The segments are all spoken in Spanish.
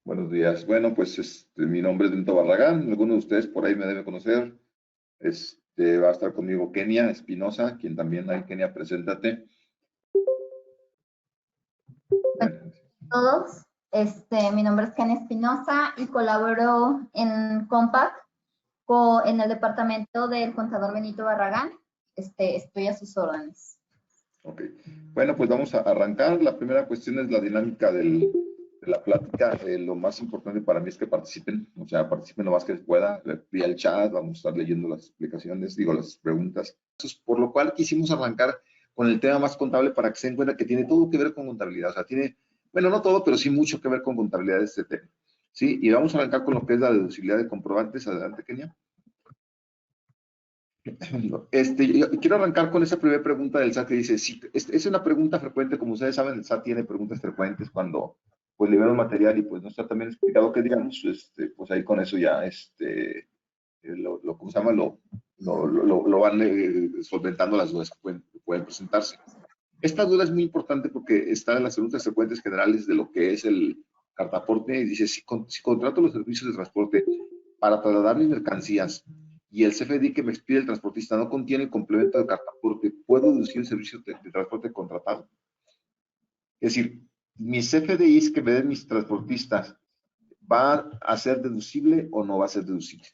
Buenos días. Bueno, pues mi nombre es Benito Barragán. Algunos de ustedes por ahí me deben conocer. Va a estar conmigo Kenia Espinosa, quien también hay. Kenia, preséntate. Bueno, Todos. Mi nombre es Ken Espinosa y colaboro en Compaq en el departamento del contador Benito Barragán. Estoy a sus órdenes. ok. Bueno, pues vamos a arrancar. La primera cuestión es la dinámica de la plática. Lo más importante para mí es que participen, o sea, participen lo más que se pueda. Vía el chat, vamos a estar leyendo las explicaciones, digo, las preguntas. Entonces, por lo cual quisimos arrancar con el tema más contable para que se den cuenta que tiene todo que ver con contabilidad. O sea, tiene, bueno, no todo, pero sí mucho que ver con contabilidad este tema. ¿Sí? Y vamos a arrancar con lo que es la deducibilidad de comprobantes. Adelante, Kenia. Yo quiero arrancar con esa primera pregunta del SAT que dice, sí, es una pregunta frecuente, como ustedes saben, el SAT tiene preguntas frecuentes cuando pues libera un material y pues no está también explicado que digamos, pues ahí con eso ya, ¿cómo se llama? Lo van solventando las dudas que pueden presentarse. Esta duda es muy importante porque está en las preguntas frecuentes generales de lo que es el cartaporte y dice, si contrato los servicios de transporte para trasladar mis mercancías y el CFDI que me expide el transportista no contiene el complemento de cartaporte, ¿puedo deducir el servicio de transporte contratado? Es decir, mis CFDIs que me den mis transportistas, ¿va a ser deducible o no va a ser deducible?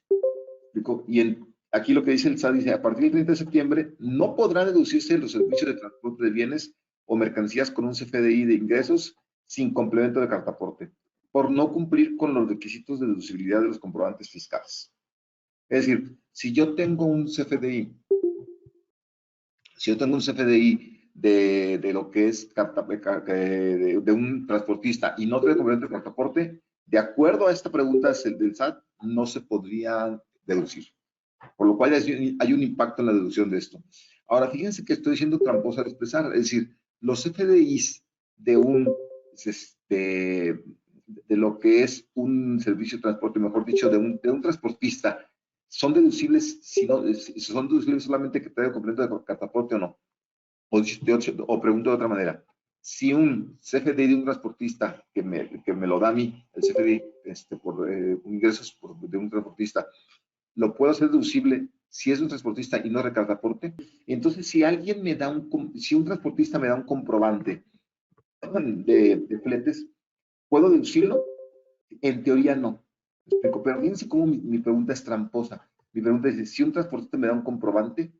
Y aquí lo que dice el SAT dice, a partir del 30 de septiembre no podrán deducirse los servicios de transporte de bienes o mercancías con un CFDI de ingresos sin complemento de cartaporte, por no cumplir con los requisitos de deducibilidad de los comprobantes fiscales. Es decir, si yo tengo un CFDI de lo que es de un transportista y no trae complemento de cartaporte, de acuerdo a esta pregunta del SAT, no se podría deducir. Por lo cual hay un impacto en la deducción de esto. Ahora, fíjense que estoy siendo tramposa al expresar, es decir, los FDIs este, de lo que es un servicio de transporte, mejor dicho, de un transportista, ¿son deducibles son deducibles solamente que traiga complemento de cartaporte o no? O pregunto de otra manera, si un CFDI de un transportista que me lo da a mí, el CFDI por ingresos de un transportista, lo puedo hacer deducible si es un transportista y no recarga aporte. Entonces, si un transportista me da un comprobante de fletes, ¿puedo deducirlo? En teoría no. ¿Me explico? Pero fíjense cómo mi pregunta es tramposa. Mi pregunta es, si un transportista me da un comprobante,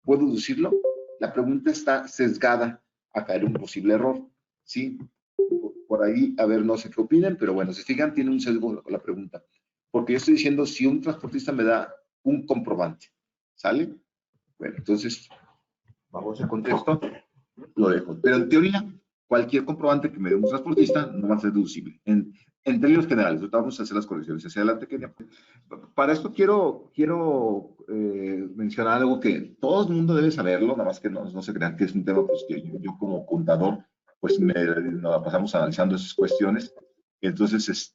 ¿puedo deducirlo? La pregunta está sesgada a caer un posible error. ¿Sí? Por ahí, a ver, no sé qué opinen, pero bueno, si fijan, tiene un sesgo la pregunta. Porque yo estoy diciendo si un transportista me da un comprobante. ¿Sale? Bueno, entonces, vamos al contexto, lo dejo. Pero en teoría, cualquier comprobante que me dé un transportista no va a ser deducible. En términos generales, ahorita vamos a hacer las correcciones. Hacia adelante, Kenia. Para esto quiero mencionar algo que todo el mundo debe saberlo, nada más que no se crean que es un tema pues, que yo como contador, pues nos la pasamos analizando esas cuestiones. Entonces,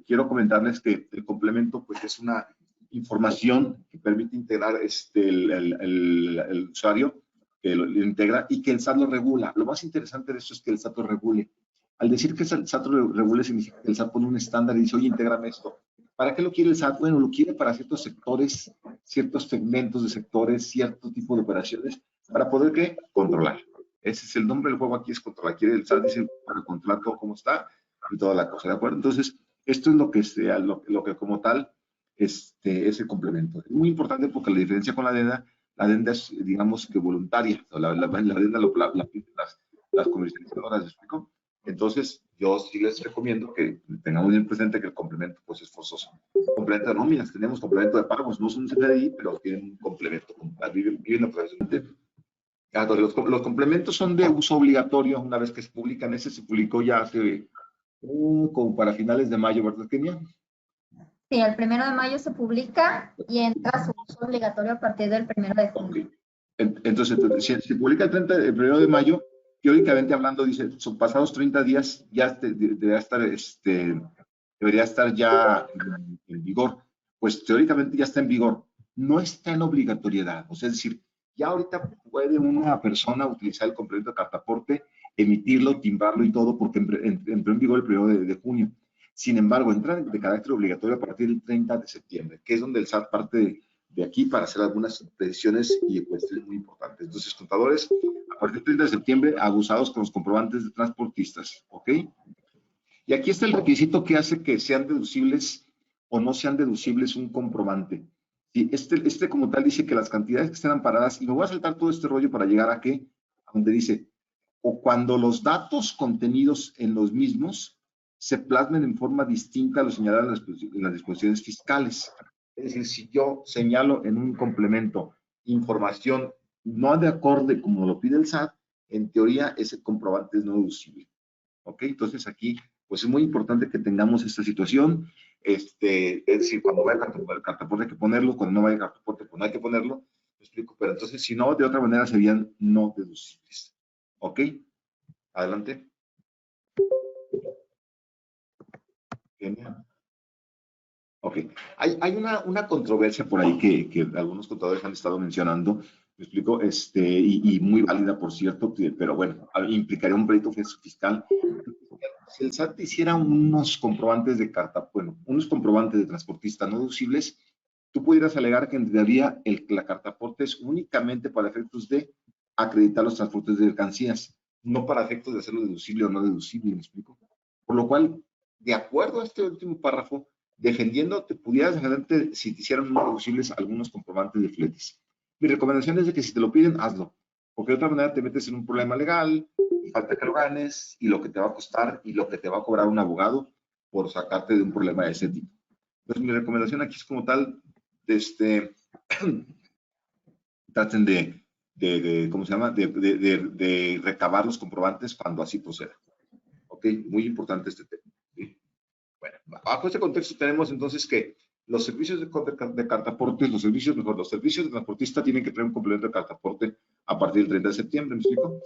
quiero comentarles que el complemento pues es una información que permite integrar el usuario, que lo integra y que el SAT lo regula. Lo más interesante de esto es que el SAT lo regule. Al decir que el SAT lo regule significa que el SAT pone un estándar y dice, oye, intégrame esto. ¿Para qué lo quiere el SAT? Bueno, lo quiere para ciertos sectores, ciertos segmentos de sectores, cierto tipo de operaciones, para poder, ¿qué? Controlar. Ese es el nombre del juego aquí, es controlar. Quiere el SAT, dice, para controlar todo cómo está y toda la cosa, ¿de acuerdo? Entonces, esto es lo que como tal es el complemento. Es muy importante porque la diferencia con la adenda es, digamos, que voluntaria. La adenda la piden las comercializadoras, ¿me explico? Entonces, yo sí les recomiendo que tengamos bien presente que el complemento pues, es forzoso. Complemento de nóminas, tenemos complemento de pagos, no son un CFDI, pero tienen un complemento. Viven la profesión. Los complementos son de uso obligatorio una vez que se publican. Ese se publicó ya hace como para finales de mayo, ¿verdad, Kenia? Sí, el 1 de mayo se publica y entra su uso obligatorio a partir del 1 de junio. Okay. Entonces, si se publica el 1 de mayo, teóricamente hablando, dice, son pasados 30 días, ya debería estar ya en vigor. Pues teóricamente ya está en vigor. No está en obligatoriedad. O sea, es decir, ya ahorita puede una persona utilizar el complemento de cartaporte, emitirlo, timbrarlo y todo, porque entró en vigor el 1 de junio. Sin embargo, entran de carácter obligatorio a partir del 30 de septiembre, que es donde el SAT parte de aquí para hacer algunas decisiones y cuestiones muy importantes. Entonces, contadores, a partir del 30 de septiembre, abusados con los comprobantes de transportistas, ¿ok? Y aquí está el requisito que hace que sean deducibles o no sean deducibles un comprobante. Sí, este como tal dice que las cantidades que estén amparadas, y me voy a saltar todo este rollo para llegar a qué, a donde dice, o cuando los datos contenidos en los mismos se plasmen en forma distinta a lo señalado en las disposiciones fiscales. Es decir, si yo señalo en un complemento información no de acorde como lo pide el SAT, en teoría ese comprobante es no deducible. ¿Ok? Entonces aquí, pues es muy importante que tengamos esta situación. Es decir, cuando vaya el cartaporte hay que ponerlo, cuando no vaya el cartaporte, pues no hay que ponerlo. Me explico, pero entonces, si no, de otra manera serían no deducibles. ¿Ok? Adelante. Genial. Ok. Hay una controversia por ahí que algunos contadores han estado mencionando, me explico, y muy válida, por cierto, pero bueno, implicaría un pleito fiscal. Si el SAT hiciera unos comprobantes de carta, bueno, unos comprobantes de transportista no deducibles, tú pudieras alegar que en teoría la cartaporte es únicamente para efectos de acreditar los transportes de mercancías, no para efectos de hacerlo deducible o no deducible, ¿me explico? Por lo cual, de acuerdo a este último párrafo, defendiendo, te pudieras defenderte si te hicieran no deducibles algunos comprobantes de fletes. Mi recomendación es de que si te lo piden, hazlo, porque de otra manera te metes en un problema legal, y falta que lo ganes, y lo que te va a costar, y lo que te va a cobrar un abogado por sacarte de un problema de ese tipo. Entonces, mi recomendación aquí es como tal, traten ¿cómo se llama? De recabar los comprobantes cuando así proceda. ¿Ok? Muy importante este tema. ¿Sí? Bueno, bajo este contexto tenemos entonces que los servicios de cartaporte, los servicios de transportista tienen que traer un complemento de cartaporte a partir del 30 de septiembre, ¿me explico?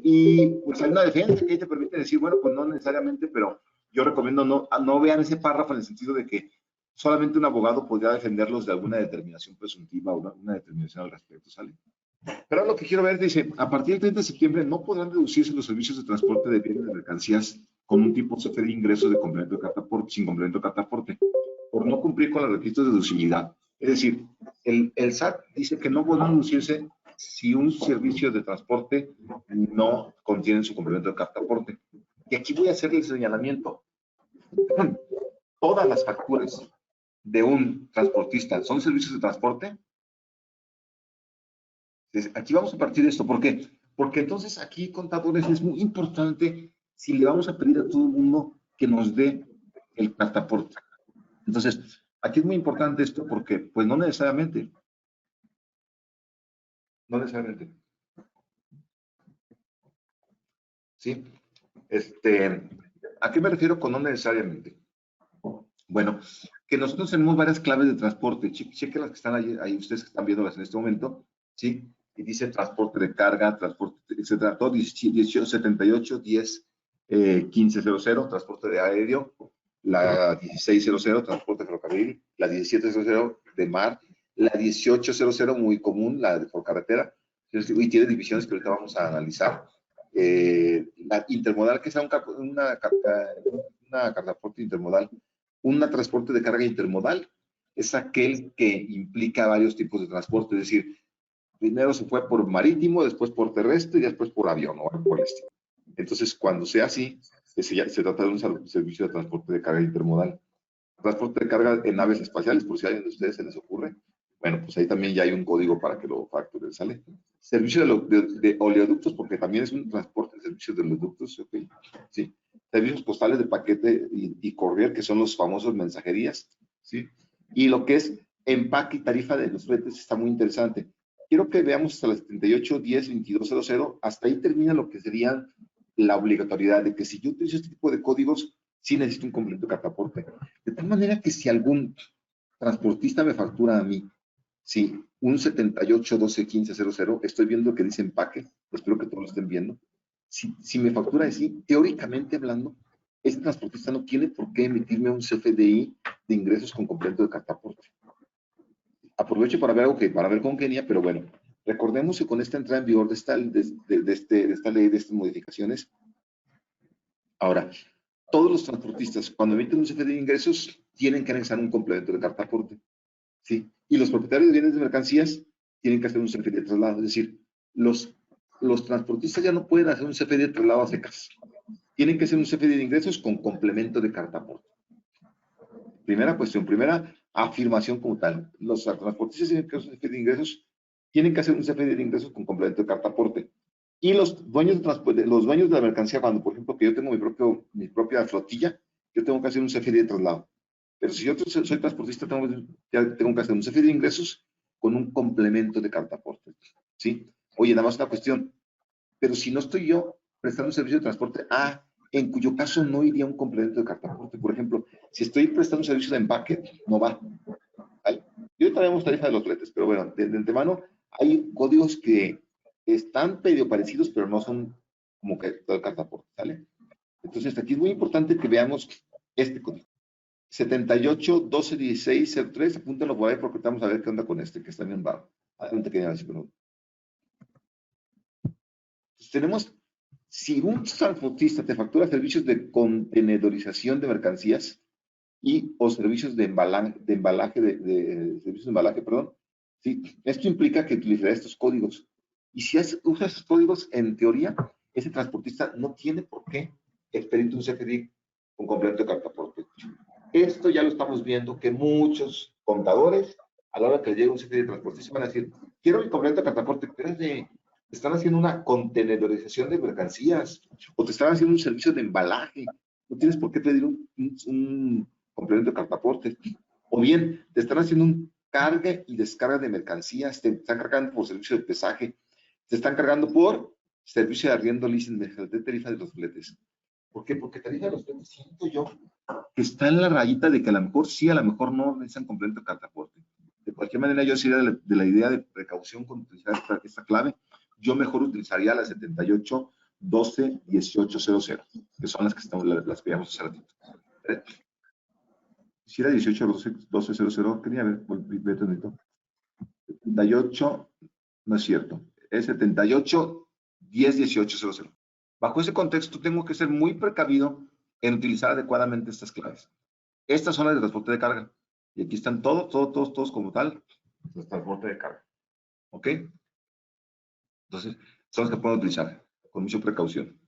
Y pues hay una defensa que ahí te permite decir, bueno, pues no necesariamente, pero yo recomiendo no vean ese párrafo en el sentido de que solamente un abogado podría defenderlos de alguna determinación presuntiva o una determinación al respecto, ¿sale? Pero lo que quiero ver dice, a partir del 30 de septiembre no podrán deducirse los servicios de transporte de bienes de mercancías con un tipo CFE de ingresos de complemento de cartaporte, sin complemento de cartaporte, por no cumplir con los requisitos de deducibilidad. Es decir, el SAT dice que no podrán deducirse si un servicio de transporte no contiene su complemento de cartaporte. Y aquí voy a hacer el señalamiento. Todas las facturas de un transportista son servicios de transporte. Aquí vamos a partir de esto. ¿Por qué? Porque entonces aquí, contadores, es muy importante si le vamos a pedir a todo el mundo que nos dé el cartaporte. Entonces, aquí es muy importante esto porque, pues no necesariamente. No necesariamente. ¿Sí? ¿A qué me refiero con no necesariamente? Bueno, que nosotros tenemos varias claves de transporte. Chequen las que están ahí, ustedes que están viéndolas en este momento, ¿sí? Y dice transporte de carga, transporte, etcétera, todo 1878, 10, 1500, transporte de aéreo, la 1600, transporte de ferrocarril, la 1700 de mar, la 1800, muy común, la de por carretera, y tiene divisiones que ahorita vamos a analizar. La intermodal, que es una transporte intermodal, un transporte de carga intermodal es aquel que implica varios tipos de transporte, es decir, primero se fue por marítimo, después por terrestre y después por avión o algo por el estilo. Entonces, cuando sea así, se trata de un servicio de transporte de carga intermodal. Transporte de carga en naves espaciales, por si a alguien de ustedes se les ocurre. Bueno, pues ahí también ya hay un código para que lo facturen, ¿sale? Servicio de oleoductos, porque también es un transporte, servicio de oleoductos, ¿ok? Sí. Servicios postales de paquete y courier, que son los famosos mensajerías, ¿sí? Y lo que es empaque y tarifa de los fletes está muy interesante. Quiero que veamos hasta las 78, 10, 2200, hasta ahí termina lo que sería la obligatoriedad de que si yo utilizo este tipo de códigos, sí necesito un complemento de cartaporte. De tal manera que si algún transportista me factura a mí, si un 78 12 15 00, estoy viendo que dice empaque, espero que todos lo estén viendo. Si me factura así, teóricamente hablando, ese transportista no tiene por qué emitirme un CFDI de ingresos con complemento de cartaporte. Aprovecho para ver algo que para ver con Kenia, pero bueno, recordemos que con esta entrada en vigor de esta ley, de estas modificaciones, ahora, todos los transportistas, cuando emiten un CFDI de ingresos, tienen que anexar un complemento de carta aporte, ¿sí? Y los propietarios de bienes de mercancías tienen que hacer un CFDI de traslado. Es decir, los transportistas ya no pueden hacer un CFDI de traslado a secas. Tienen que hacer un CFDI de ingresos con complemento de carta aporte. Primera cuestión, primera afirmación como tal. Los transportistas tienen que hacer un CFDI de ingresos, tienen que hacer un CFDI de ingresos con complemento de carta aporte. Y los dueños de la mercancía, cuando por ejemplo que yo tengo mi propia flotilla, yo tengo que hacer un CFDI de traslado. Pero si yo soy transportista, tengo que hacer un CFDI de ingresos con un complemento de carta aporte. ¿Sí? Oye, nada más una cuestión. Pero si no estoy yo prestando un servicio de transporte, en cuyo caso no iría un complemento de carta aporte. Por ejemplo, si estoy prestando un servicio de empaque, no va. ¿Vale? Yo tenemos tarifa de los fletes, pero bueno, de antemano hay códigos que están medio parecidos, pero no son como que todo el carta aporte, ¿sale? Entonces, aquí es muy importante que veamos este código. 78-12-16-03, apúntalo por ahí porque vamos a ver qué onda con este, que está bien raro. Adelante, quería decir, perdón. Entonces, tenemos, si un transportista te factura servicios de contenedorización de mercancías y o servicios de servicios de embalaje, perdón, ¿sí? Esto implica que utilizará estos códigos. Y si usas estos códigos, en teoría, ese transportista no tiene por qué expedir un CFDI con complemento de carta aporte. Esto ya lo estamos viendo que muchos contadores, a la hora que llegue un CFDI de transportista, van a decir, quiero mi complemento de carta aporte, pero te están haciendo una contenedorización de mercancías o te están haciendo un servicio de embalaje. No tienes por qué pedir un complemento de carta aporte. O bien, te están haciendo un carga y descarga de mercancías, te están cargando por servicio de pesaje, te están cargando por servicio de arriendo, leasing, de tarifa de los fletes. ¿Por qué? Porque tarifa de los fletes siento yo que está en la rayita de que a lo mejor sí, a lo mejor no necesitan complemento de carta aporte. De cualquier manera, yo sería de la idea de precaución con utilizar esta clave. Yo mejor utilizaría la 78-12-1800, que son las que veíamos hace ratito. Si era 18-12-00, quería ver, ver tantito. 78, no es cierto, es 78-10-1800. Bajo ese contexto, tengo que ser muy precavido en utilizar adecuadamente estas claves. Estas son las de transporte de carga. Y aquí están todos como tal, los transporte de carga. ¿Ok? Entonces, son las que puedo utilizar con mucha precaución.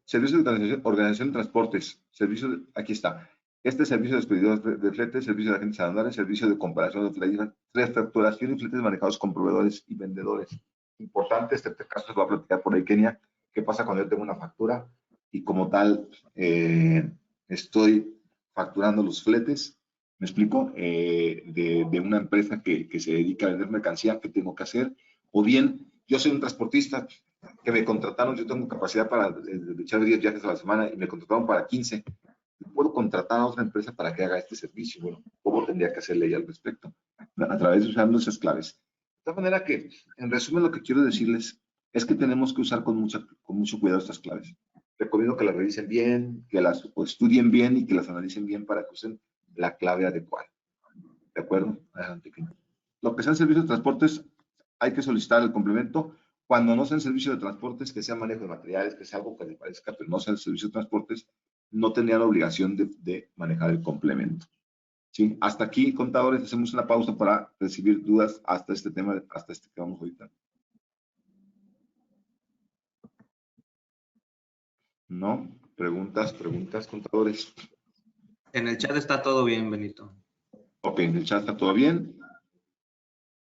Servicios de organización de transportes. Servicios, aquí está. Este servicio de expedidores de fletes, servicio de agentes aduanales, servicio de comparación de fletes, refacturación y fletes manejados con proveedores y vendedores. Importante, este caso se va a platicar por ahí, Kenia. ¿Qué pasa cuando yo tengo una factura y como tal estoy facturando los fletes? ¿Me explico? De una empresa que se dedica a vender mercancía, ¿qué tengo que hacer? O bien, yo soy un transportista que me contrataron, yo tengo capacidad para echar 10 viajes a la semana y me contrataron para 15. ¿Puedo contratar a otra empresa para que haga este servicio? Bueno, ¿cómo tendría que hacerle al respecto? A través de usando esas claves. De tal manera que, en resumen, lo que quiero decirles es que tenemos que usar con mucho cuidado estas claves. Recomiendo que las revisen bien, que las estudien bien y que las analicen bien para que usen la clave adecuada. ¿De acuerdo? Adelante. Lo que sean servicios de transportes, hay que solicitar el complemento. Cuando no sean servicios de transportes, que sea manejo de materiales, que sea algo que le parezca, pero no sean servicios de transportes, no tendría la obligación de manejar el complemento. ¿Sí? Hasta aquí, contadores, hacemos una pausa para recibir dudas hasta este tema, hasta este que vamos ahorita. ¿No? Preguntas, contadores. En el chat está todo bien, Benito. Ok, en el chat está todo bien.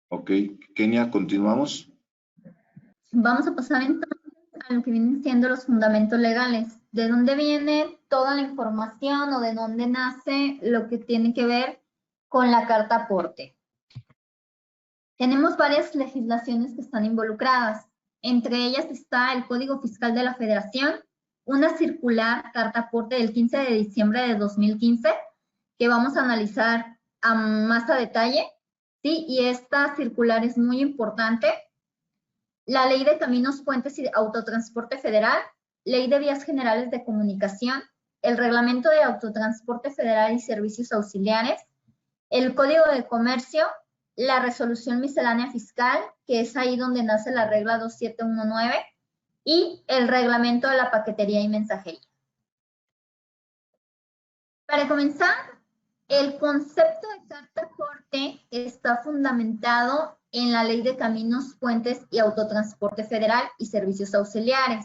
Ok, Kenia, continuamos. Vamos a pasar entonces a lo que vienen siendo los fundamentos legales. ¿De dónde viene toda la información o de dónde nace lo que tiene que ver con la carta aporte? Tenemos varias legislaciones que están involucradas. Entre ellas está el Código Fiscal de la Federación, una circular carta aporte del 15 de diciembre de 2015, que vamos a analizar más a detalle, ¿sí? Y esta circular es muy importante. La Ley de Caminos, Puentes y Autotransporte Federal, Ley de Vías Generales de Comunicación, el Reglamento de Autotransporte Federal y Servicios Auxiliares, el Código de Comercio, la Resolución Miscelánea Fiscal, que es ahí donde nace la regla 2719, y el Reglamento de la Paquetería y Mensajería. Para comenzar, el concepto de carta aporte está fundamentado en la Ley de Caminos, Puentes y Autotransporte Federal y Servicios Auxiliares.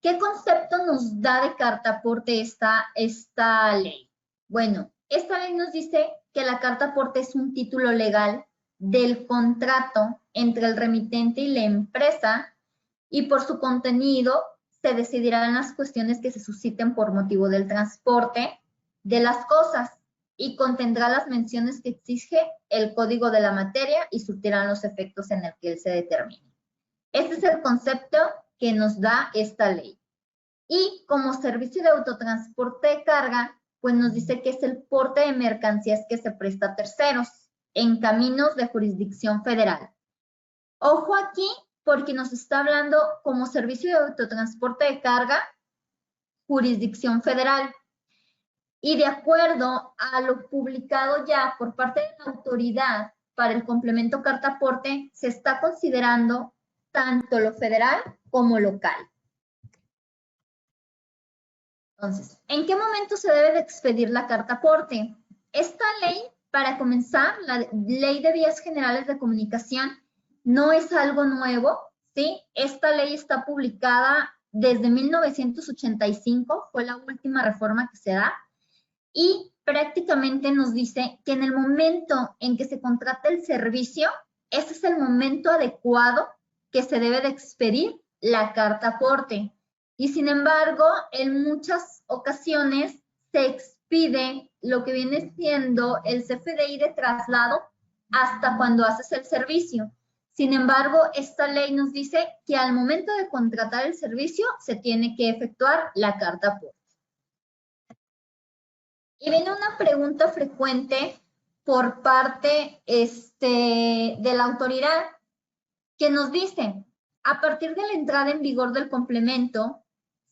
¿Qué concepto nos da de carta aporte esta ley? Bueno, esta ley nos dice que la carta aporte es un título legal del contrato entre el remitente y la empresa, y por su contenido se decidirán las cuestiones que se susciten por motivo del transporte de las cosas, y contendrá las menciones que exige el código de la materia y surtirán los efectos en el que él se determine. Este es el concepto que nos da esta ley. Y como servicio de autotransporte de carga, pues nos dice que es el porte de mercancías que se presta a terceros en caminos de jurisdicción federal. Ojo aquí, porque nos está hablando como servicio de autotransporte de carga, jurisdicción federal. Y de acuerdo a lo publicado ya por parte de la autoridad para el complemento carta aporte, se está considerando tanto lo federal como local. Entonces, ¿en qué momento se debe de expedir la carta aporte? Esta ley, para comenzar, la Ley de Vías Generales de Comunicación, no es algo nuevo, ¿sí? Esta ley está publicada desde 1985, fue la última reforma que se da, y prácticamente nos dice que en el momento en que se contrata el servicio, ese es el momento adecuado que se debe de expedir la carta aporte. Y sin embargo, en muchas ocasiones se expide lo que viene siendo el CFDI de traslado hasta cuando haces el servicio. Sin embargo, esta ley nos dice que al momento de contratar el servicio se tiene que efectuar la carta aporte. Y viene una pregunta frecuente por parte de la autoridad que nos dice, a partir de la entrada en vigor del complemento,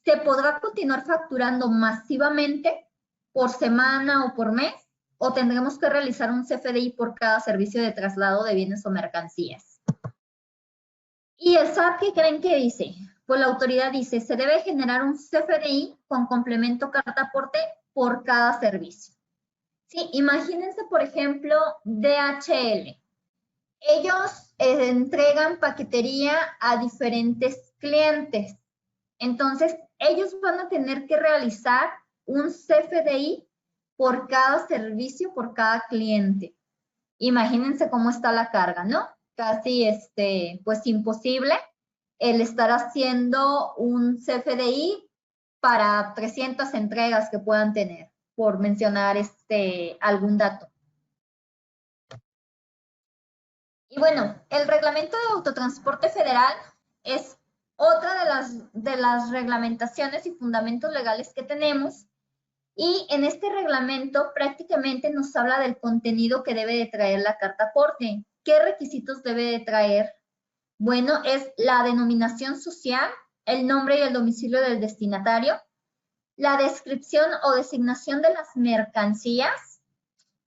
¿se podrá continuar facturando masivamente por semana o por mes? ¿O tendremos que realizar un CFDI por cada servicio de traslado de bienes o mercancías? ¿Y el SAT qué creen que dice? Pues la autoridad dice, se debe generar un CFDI con complemento carta aporte por cada servicio. Sí, imagínense, por ejemplo, DHL. Ellos entregan paquetería a diferentes clientes. Entonces, ellos van a tener que realizar un CFDI por cada servicio, por cada cliente. Imagínense cómo está la carga, ¿no? Casi, pues imposible el estar haciendo un CFDI para 300 entregas que puedan tener, por mencionar algún dato. Y bueno, el reglamento de autotransporte federal es otra de las reglamentaciones y fundamentos legales que tenemos, y en este reglamento prácticamente nos habla del contenido que debe de traer la carta aporte. ¿Qué requisitos debe de traer? Bueno, es la denominación social, el nombre y el domicilio del destinatario, la descripción o designación de las mercancías,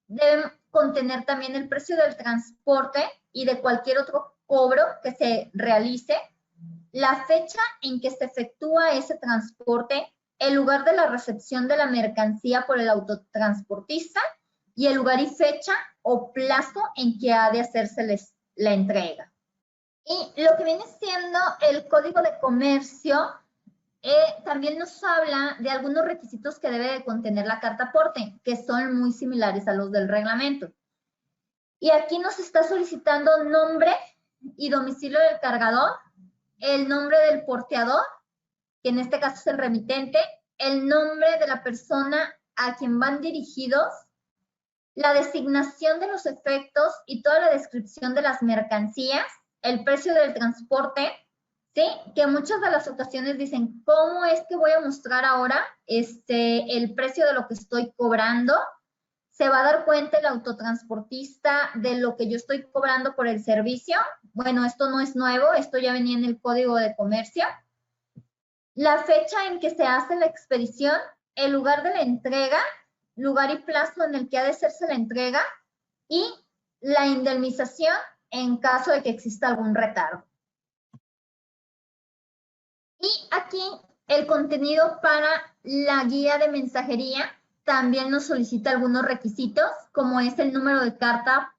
deben contener también el precio del transporte y de cualquier otro cobro que se realice, la fecha en que se efectúa ese transporte, el lugar de la recepción de la mercancía por el autotransportista y el lugar y fecha o plazo en que ha de hacerse la entrega. Y lo que viene siendo el Código de Comercio también nos habla de algunos requisitos que debe de contener la carta aporte, que son muy similares a los del reglamento. Y aquí nos está solicitando nombre y domicilio del cargador, el nombre del porteador, que en este caso es el remitente, el nombre de la persona a quien van dirigidos, la designación de los efectos y toda la descripción de las mercancías, el precio del transporte, ¿sí? Que muchas de las ocasiones dicen, ¿cómo es que voy a mostrar ahora el precio de lo que estoy cobrando? ¿Se va a dar cuenta el autotransportista de lo que yo estoy cobrando por el servicio? Bueno, esto no es nuevo, esto ya venía en el Código de Comercio. La fecha en que se hace la expedición, el lugar de la entrega, lugar y plazo en el que ha de hacerse la entrega y la indemnización en caso de que exista algún retardo. Y aquí el contenido para la guía de mensajería también nos solicita algunos requisitos, como es el número de carta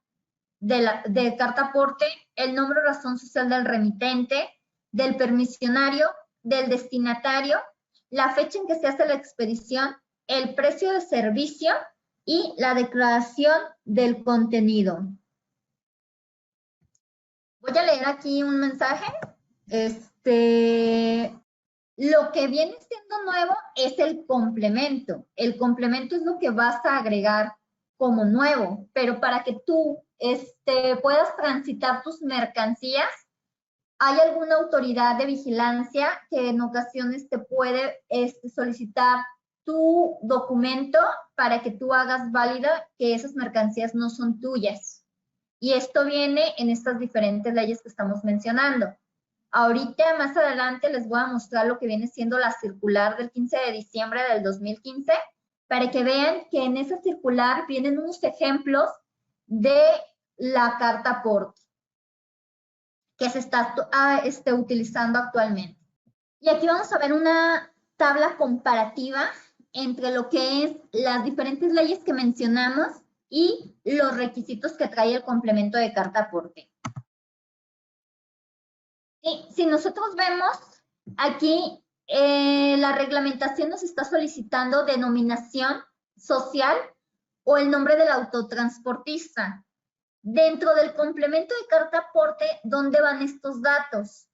de carta aporte, el nombre o razón social del remitente, del permisionario, del destinatario, la fecha en que se hace la expedición, el precio de servicio y la declaración del contenido. Voy a leer aquí un mensaje. Lo que viene siendo nuevo es el complemento. El complemento es lo que vas a agregar como nuevo, pero para que tú puedas transitar tus mercancías, hay alguna autoridad de vigilancia que en ocasiones te puede solicitar tu documento para que tú hagas válida que esas mercancías no son tuyas. Y esto viene en estas diferentes leyes que estamos mencionando. Ahorita, más adelante, les voy a mostrar lo que viene siendo la circular del 15 de diciembre del 2015, para que vean que en esa circular vienen unos ejemplos de la carta aporte que se está utilizando actualmente. Y aquí vamos a ver una tabla comparativa entre lo que es las diferentes leyes que mencionamos y los requisitos que trae el complemento de carta aporte. Y si nosotros vemos aquí, la reglamentación nos está solicitando denominación social o el nombre del autotransportista. Dentro del complemento de carta aporte, ¿dónde van estos datos?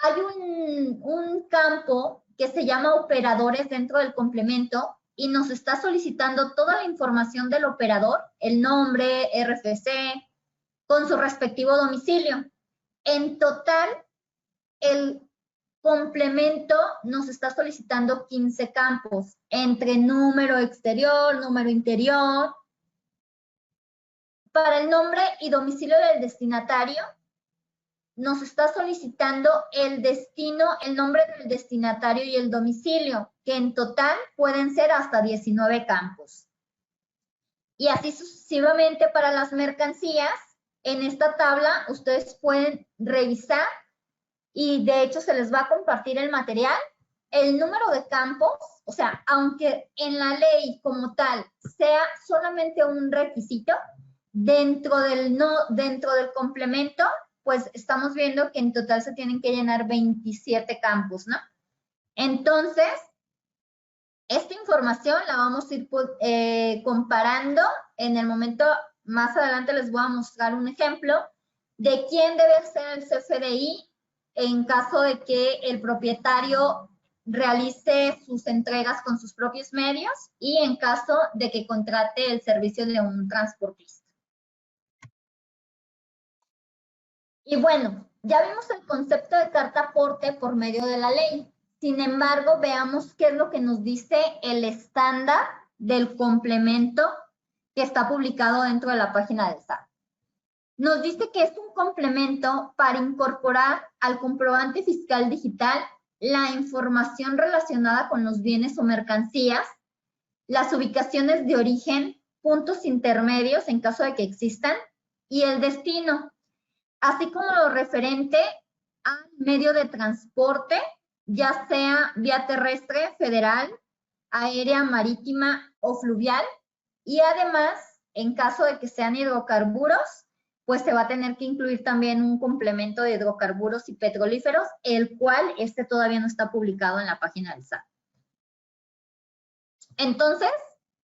Hay un campo que se llama operadores dentro del complemento y nos está solicitando toda la información del operador, el nombre, RFC, con su respectivo domicilio. En total, el complemento nos está solicitando 15 campos, entre número exterior, número interior. Para el nombre y domicilio del destinatario, nos está solicitando el destino, el nombre del destinatario y el domicilio, que en total pueden ser hasta 19 campos. Y así sucesivamente para las mercancías. En esta tabla ustedes pueden revisar y de hecho se les va a compartir el material, el número de campos, o sea, aunque en la ley como tal sea solamente un requisito, dentro del complemento, pues estamos viendo que en total se tienen que llenar 27 campos, ¿no? Entonces, esta información la vamos a ir comparando. En el momento más adelante les voy a mostrar un ejemplo de quién debe ser el CFDI en caso de que el propietario realice sus entregas con sus propios medios y en caso de que contrate el servicio de un transportista. Y bueno, ya vimos el concepto de carta aporte por medio de la ley. Sin embargo, veamos qué es lo que nos dice el estándar del complemento que está publicado dentro de la página del SAT. Nos dice que es un complemento para incorporar al comprobante fiscal digital la información relacionada con los bienes o mercancías, las ubicaciones de origen, puntos intermedios en caso de que existan, y el destino, así como lo referente al medio de transporte, ya sea vía terrestre, federal, aérea, marítima o fluvial, y además, en caso de que sean hidrocarburos, pues se va a tener que incluir también un complemento de hidrocarburos y petrolíferos, el cual todavía no está publicado en la página del SAT. Entonces,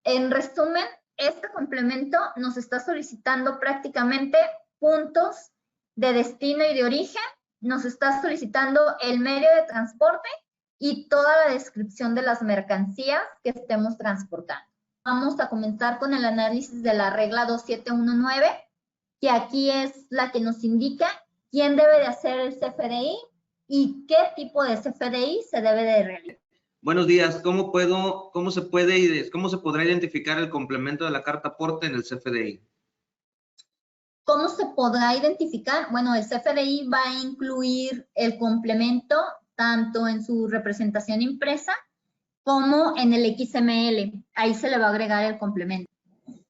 en resumen, este complemento nos está solicitando prácticamente puntos de destino y de origen, nos está solicitando el medio de transporte y toda la descripción de las mercancías que estemos transportando. Vamos a comenzar con el análisis de la regla 2719, que aquí es la que nos indica quién debe de hacer el CFDI y qué tipo de CFDI se debe de realizar. Buenos días, ¿cómo se podrá identificar el complemento de la carta aporte en el CFDI? ¿Cómo se podrá identificar? Bueno, el CFDI va a incluir el complemento tanto en su representación impresa como en el XML. Ahí se le va a agregar el complemento.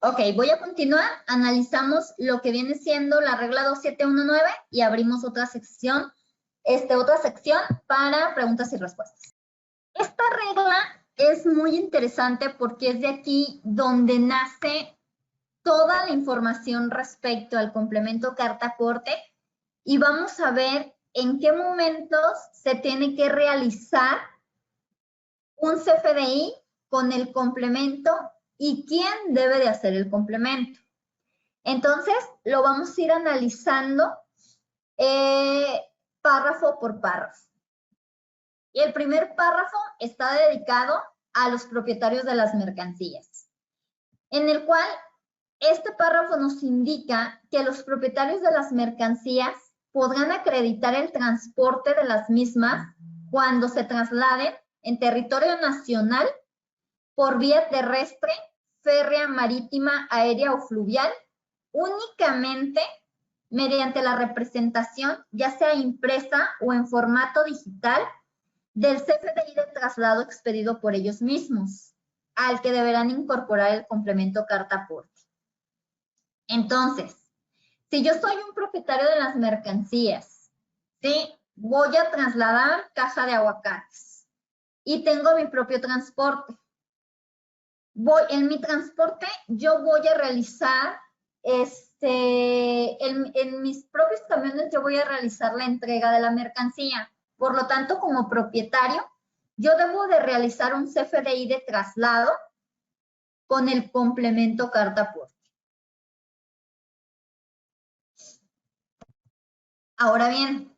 Ok, voy a continuar. Analizamos lo que viene siendo la regla 2719 y abrimos otra sección para preguntas y respuestas. Esta regla es muy interesante porque es de aquí donde nace toda la información respecto al complemento carta aporte y vamos a ver en qué momentos se tiene que realizar un CFDI con el complemento y quién debe de hacer el complemento. Entonces, lo vamos a ir analizando párrafo por párrafo. Y el primer párrafo está dedicado a los propietarios de las mercancías, en el cual este párrafo nos indica que los propietarios de las mercancías podrán acreditar el transporte de las mismas cuando se trasladen en territorio nacional por vía terrestre, férrea, marítima, aérea o fluvial, únicamente mediante la representación, ya sea impresa o en formato digital, del CFDI de traslado expedido por ellos mismos, al que deberán incorporar el complemento carta aporte. Entonces, si yo soy un propietario de las mercancías, ¿sí? Voy a trasladar caja de aguacates y tengo mi propio transporte. En mi transporte yo voy a realizar, en mis propios camiones yo voy a realizar la entrega de la mercancía. Por lo tanto, como propietario, yo debo de realizar un CFDI de traslado con el complemento carta aporte. Ahora bien,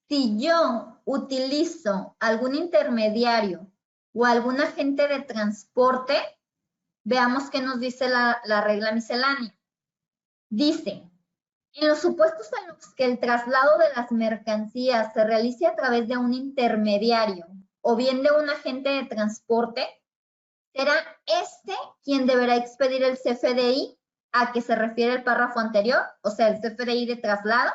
si yo utilizo algún intermediario o algún agente de transporte, veamos qué nos dice la regla miscelánea. Dice, en los supuestos en los que el traslado de las mercancías se realice a través de un intermediario o bien de un agente de transporte, será este quien deberá expedir el CFDI a que se refiere el párrafo anterior, o sea, el CFDI de traslado,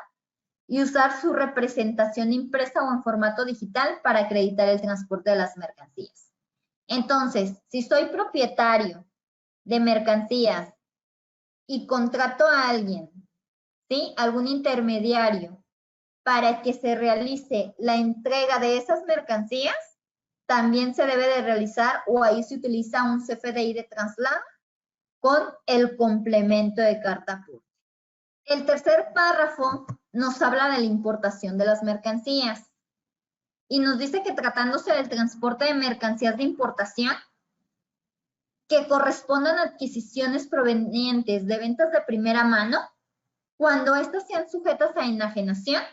y usar su representación impresa o en formato digital para acreditar el transporte de las mercancías. Entonces, si soy propietario de mercancías y contrato a alguien, ¿sí? Algún intermediario para que se realice la entrega de esas mercancías, también se debe de realizar o ahí se utiliza un CFDI de traslado con el complemento de carta aporte. El tercer párrafo nos habla de la importación de las mercancías y nos dice que tratándose del transporte de mercancías de importación que correspondan a adquisiciones provenientes de ventas de primera mano, cuando estas sean sujetas a enajenación,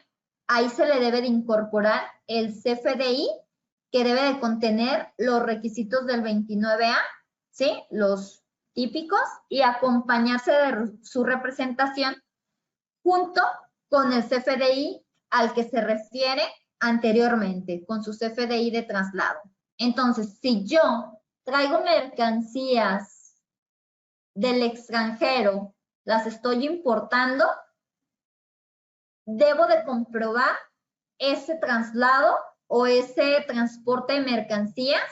ahí se le debe de incorporar el CFDI que debe de contener los requisitos del 29A, ¿sí? Los típicos, y acompañarse de su representación junto con el CFDI al que se refiere anteriormente, con su CFDI de traslado. Entonces, si yo traigo mercancías del extranjero, las estoy importando, debo de comprobar ese traslado o ese transporte de mercancías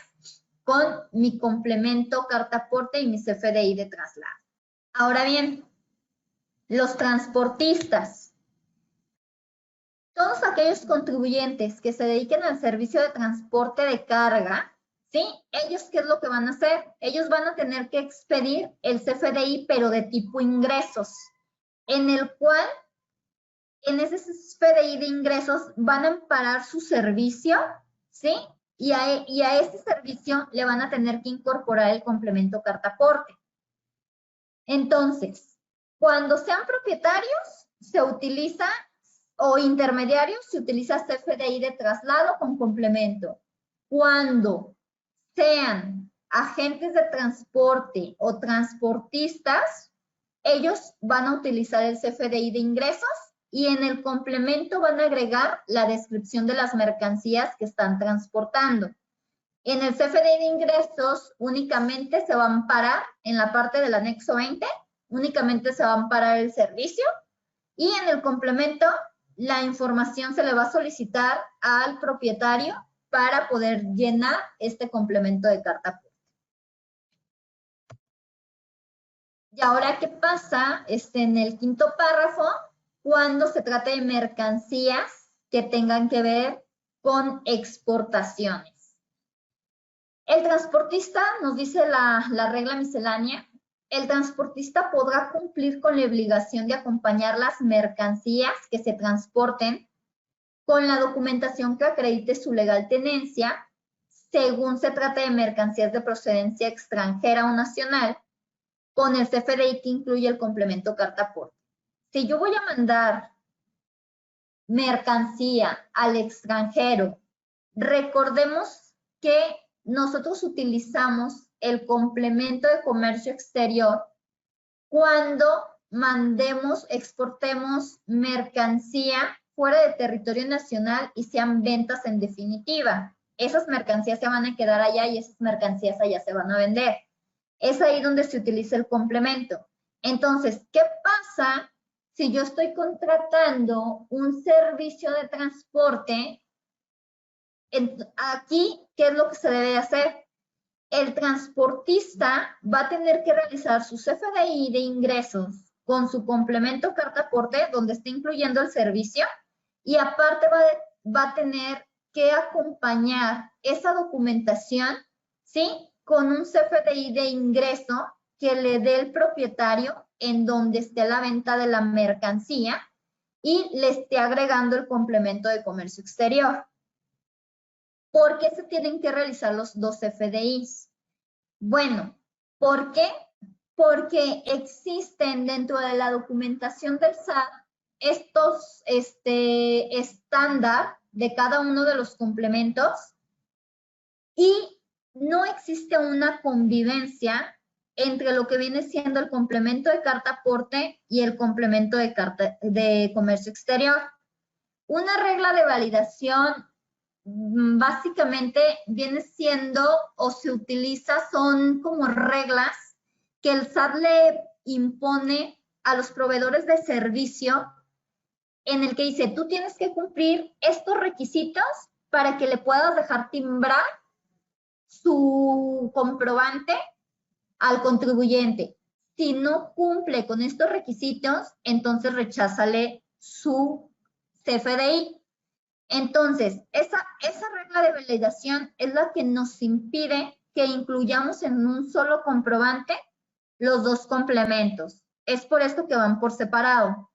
con mi complemento carta aporte y mi CFDI de traslado. Ahora bien, los transportistas, todos aquellos contribuyentes que se dediquen al servicio de transporte de carga, ¿sí? Ellos, ¿qué es lo que van a hacer? Ellos van a tener que expedir el CFDI, pero de tipo ingresos, en el cual, en ese CFDI de ingresos, van a amparar su servicio, ¿sí? Y a este servicio le van a tener que incorporar el complemento carta aporte. Entonces, cuando sean propietarios, se utiliza, o intermediarios, se utiliza CFDI de traslado con complemento. Cuando sean agentes de transporte o transportistas, ellos van a utilizar el CFDI de ingresos y en el complemento van a agregar la descripción de las mercancías que están transportando. En el CFDI de ingresos únicamente se va a amparar en la parte del anexo 20, únicamente se va a amparar el servicio y en el complemento la información se le va a solicitar al propietario para poder llenar este complemento de carta aporte. Y ahora, ¿qué pasa en el quinto párrafo cuando se trata de mercancías que tengan que ver con exportaciones? El transportista, nos dice la regla miscelánea, el transportista podrá cumplir con la obligación de acompañar las mercancías que se transporten con la documentación que acredite su legal tenencia, según se trate de mercancías de procedencia extranjera o nacional, con el CFDI que incluye el complemento carta aporte. Si yo voy a mandar mercancía al extranjero, recordemos que nosotros utilizamos el complemento de comercio exterior cuando mandemos, exportemos mercancía fuera de territorio nacional y sean ventas en definitiva. Esas mercancías se van a quedar allá y esas mercancías allá se van a vender. Es ahí donde se utiliza el complemento. Entonces, ¿qué pasa si yo estoy contratando un servicio de transporte? Aquí, ¿qué es lo que se debe hacer? El transportista va a tener que realizar su CFDI de ingresos con su complemento carta aporte, donde está incluyendo el servicio, y aparte va a tener que acompañar esa documentación, ¿sí?, con un CFDI de ingreso que le dé el propietario en donde esté la venta de la mercancía y le esté agregando el complemento de comercio exterior. ¿Por qué se tienen que realizar los dos CFDIs? Bueno, ¿por qué? Porque existen dentro de la documentación del SAT estos estándar de cada uno de los complementos y no existe una convivencia entre lo que viene siendo el complemento de carta aporte y el complemento de comercio exterior. Una regla de validación básicamente viene siendo o se utiliza, son como reglas que el SAT le impone a los proveedores de servicio, en el que dice, tú tienes que cumplir estos requisitos para que le puedas dejar timbrar su comprobante al contribuyente. Si no cumple con estos requisitos, entonces recházale su CFDI. Entonces, esa regla de validación es la que nos impide que incluyamos en un solo comprobante los dos complementos. Es por esto que van por separado.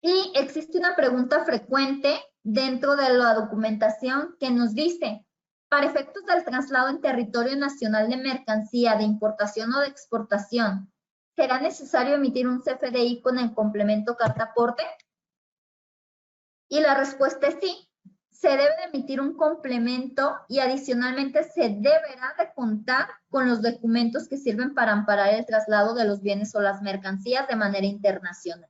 Y existe una pregunta frecuente dentro de la documentación que nos dice, para efectos del traslado en territorio nacional de mercancía de importación o de exportación, ¿será necesario emitir un CFDI con el complemento carta aporte? Y la respuesta es sí. Se debe de emitir un complemento y adicionalmente se deberá de contar con los documentos que sirven para amparar el traslado de los bienes o las mercancías de manera internacional.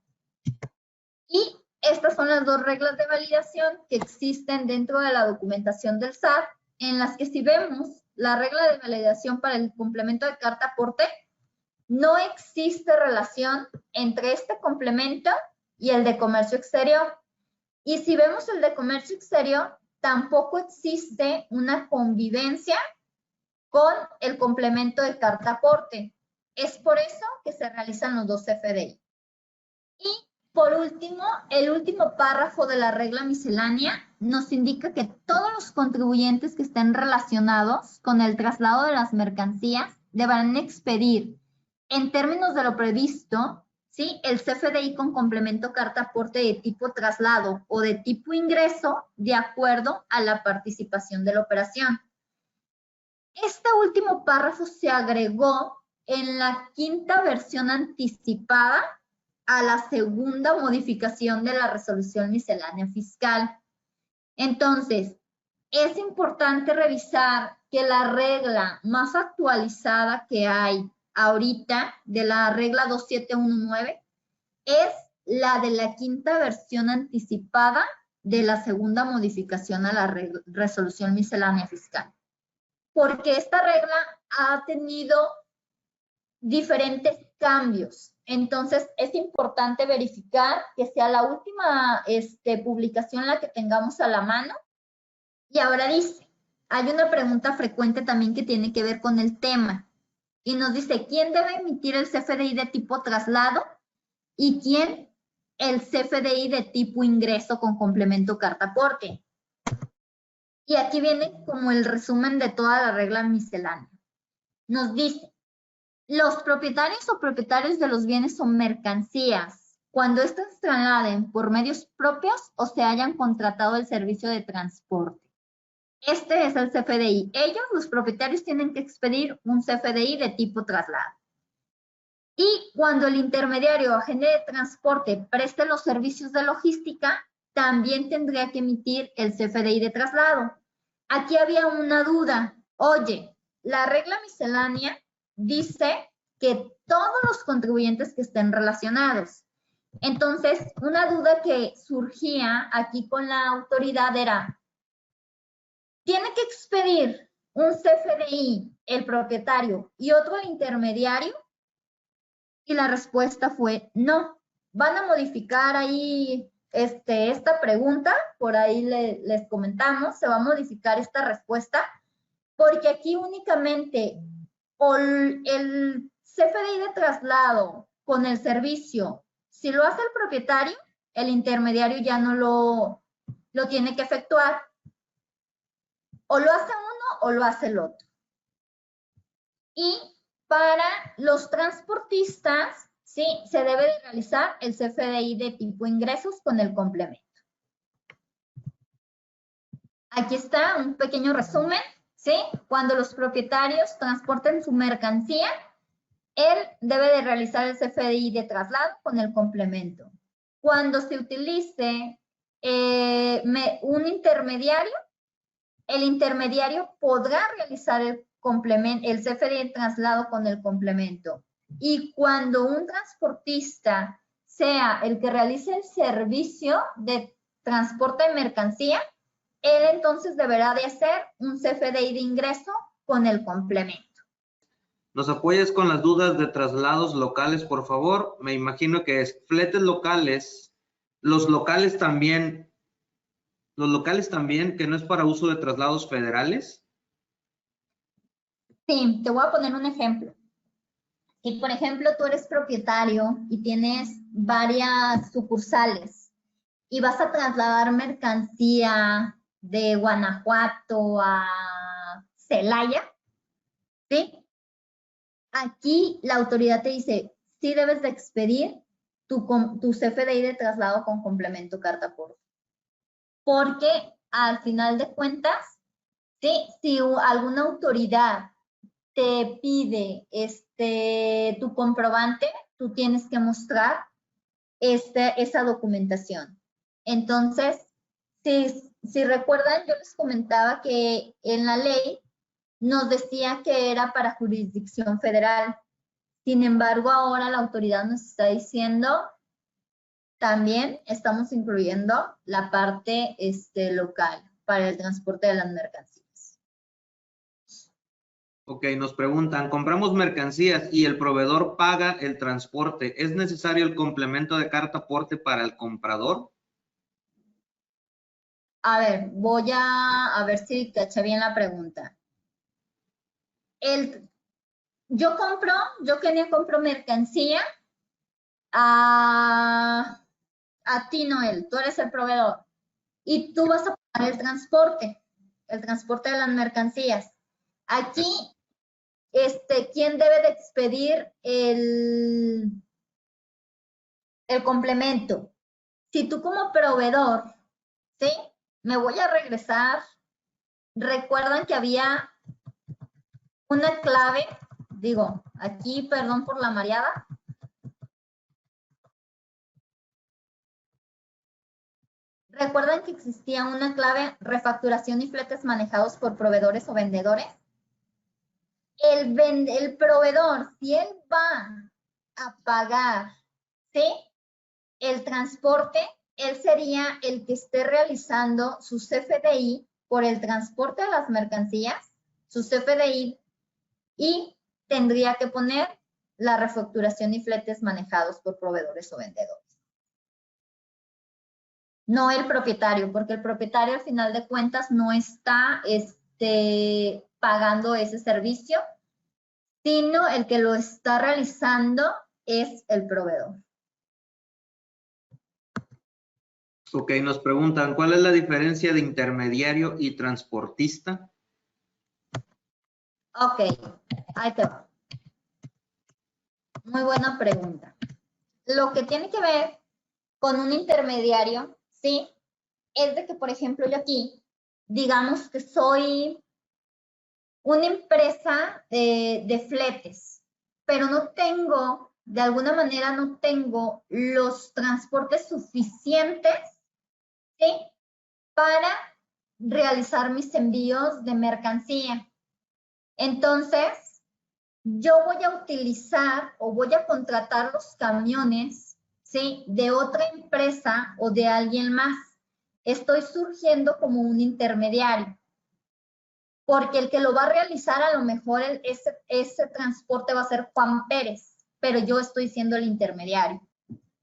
Y estas son las dos reglas de validación que existen dentro de la documentación del SAT, en las que si vemos la regla de validación para el complemento de carta aporte, no existe relación entre este complemento y el de comercio exterior. Y si vemos el de comercio exterior, tampoco existe una convivencia con el complemento de carta aporte. Es por eso que se realizan los dos CFDI. Y por último, el último párrafo de la regla miscelánea nos indica que todos los contribuyentes que estén relacionados con el traslado de las mercancías deberán expedir, en términos de lo previsto, ¿sí?, el CFDI con complemento carta aporte de tipo traslado o de tipo ingreso de acuerdo a la participación de la operación. Este último párrafo se agregó en la quinta versión anticipada a la segunda modificación de la resolución miscelánea fiscal. Entonces, es importante revisar que la regla más actualizada que hay ahorita de la regla 2719 es la de la quinta versión anticipada de la segunda modificación a la resolución miscelánea fiscal. Porque esta regla ha tenido diferentes cambios. Entonces, es importante verificar que sea la última publicación la que tengamos a la mano. Y ahora dice, hay una pregunta frecuente también que tiene que ver con el tema. Y nos dice, ¿quién debe emitir el CFDI de tipo traslado? ¿Y quién el CFDI de tipo ingreso con complemento carta aporte? Y aquí viene como el resumen de toda la regla miscelánea. Nos dice, los propietarios o propietarios de los bienes o mercancías, cuando éstas se trasladen por medios propios o se hayan contratado el servicio de transporte. Este es el CFDI. Ellos, los propietarios, tienen que expedir un CFDI de tipo traslado. Y cuando el intermediario o agente de transporte preste los servicios de logística, también tendría que emitir el CFDI de traslado. Aquí había una duda. Oye, la regla miscelánea dice que todos los contribuyentes que estén relacionados. Entonces, una duda que surgía aquí con la autoridad era, ¿tiene que expedir un CFDI el propietario y otro el intermediario? Y la respuesta fue no. Van a modificar ahí esta pregunta, por ahí les comentamos, se va a modificar esta respuesta, porque aquí únicamente el CFDI de traslado con el servicio, si lo hace el propietario, el intermediario ya no lo tiene que efectuar. O lo hace uno o lo hace el otro. Y para los transportistas, sí, se debe de realizar el CFDI de tipo ingresos con el complemento. Aquí está un pequeño resumen, ¿sí? Cuando los propietarios transporten su mercancía, él debe de realizar el CFDI de traslado con el complemento. Cuando se utilice un intermediario, el intermediario podrá realizar el CFDI de traslado con el complemento. Y cuando un transportista sea el que realice el servicio de transporte de mercancía, él entonces deberá de hacer un CFDI de ingreso con el complemento. ¿Nos apoyas con las dudas de traslados locales, por favor? Me imagino que es fletes locales, los locales también, que no es para uso de traslados federales. Sí, te voy a poner un ejemplo. Si, por ejemplo, tú eres propietario y tienes varias sucursales y vas a trasladar mercancía de Guanajuato a Celaya, ¿sí? Aquí la autoridad te dice, sí debes de expedir tu CFDI de traslado con complemento carta por. Porque al final de cuentas, ¿sí? Si alguna autoridad te pide tu comprobante, tú tienes que mostrar esa documentación. Entonces, si recuerdan, yo les comentaba que en la ley nos decía que era para jurisdicción federal. Sin embargo, ahora la autoridad nos está diciendo, también estamos incluyendo la parte local para el transporte de las mercancías. Ok, nos preguntan, compramos mercancías y el proveedor paga el transporte. ¿Es necesario el complemento de carta aporte para el comprador? A ver, voy a ver si caché bien la pregunta. Yo Kenia compro mercancía a ti, Noel, tú eres el proveedor y tú vas a pagar el transporte de las mercancías. Aquí, ¿quién debe de expedir el complemento? Si tú como proveedor, ¿sí? Me voy a regresar. Recuerdan que había una clave, digo, aquí, perdón por la mareada. ¿Recuerdan que existía una clave refacturación y fletes manejados por proveedores o vendedores? El proveedor, si él va a pagar, ¿sí? El transporte, él sería el que esté realizando su CFDI por el transporte de las mercancías, su CFDI, y tendría que poner la refacturación y fletes manejados por proveedores o vendedores. No el propietario, porque el propietario al final de cuentas no está pagando ese servicio, sino el que lo está realizando es el proveedor. Ok, nos preguntan, ¿cuál es la diferencia de intermediario y transportista? Ok, ahí te va. Muy buena pregunta. Lo que tiene que ver con un intermediario, ¿sí? Es de que, por ejemplo, yo aquí, digamos que soy una empresa de fletes, pero no tengo, de alguna manera no tengo los transportes suficientes, ¿sí? Para realizar mis envíos de mercancía. Entonces, yo voy a utilizar o voy a contratar los camiones, ¿sí? De otra empresa o de alguien más. Estoy surgiendo como un intermediario, porque el que lo va a realizar a lo mejor ese transporte va a ser Juan Pérez, pero yo estoy siendo el intermediario.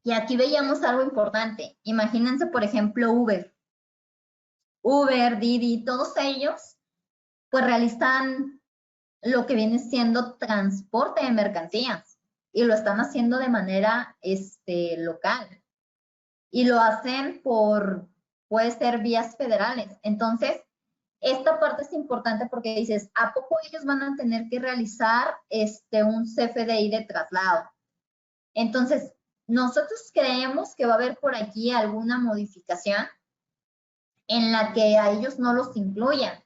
Y aquí veíamos algo importante. Imagínense, por ejemplo, Uber, Didi, todos ellos, pues realizan lo que viene siendo transporte de mercancías y lo están haciendo de manera local y lo hacen puede ser vías federales. Entonces, esta parte es importante porque dices, ¿a poco ellos van a tener que realizar un CFDI de traslado? Entonces, nosotros creemos que va a haber por aquí alguna modificación en la que a ellos no los incluyan,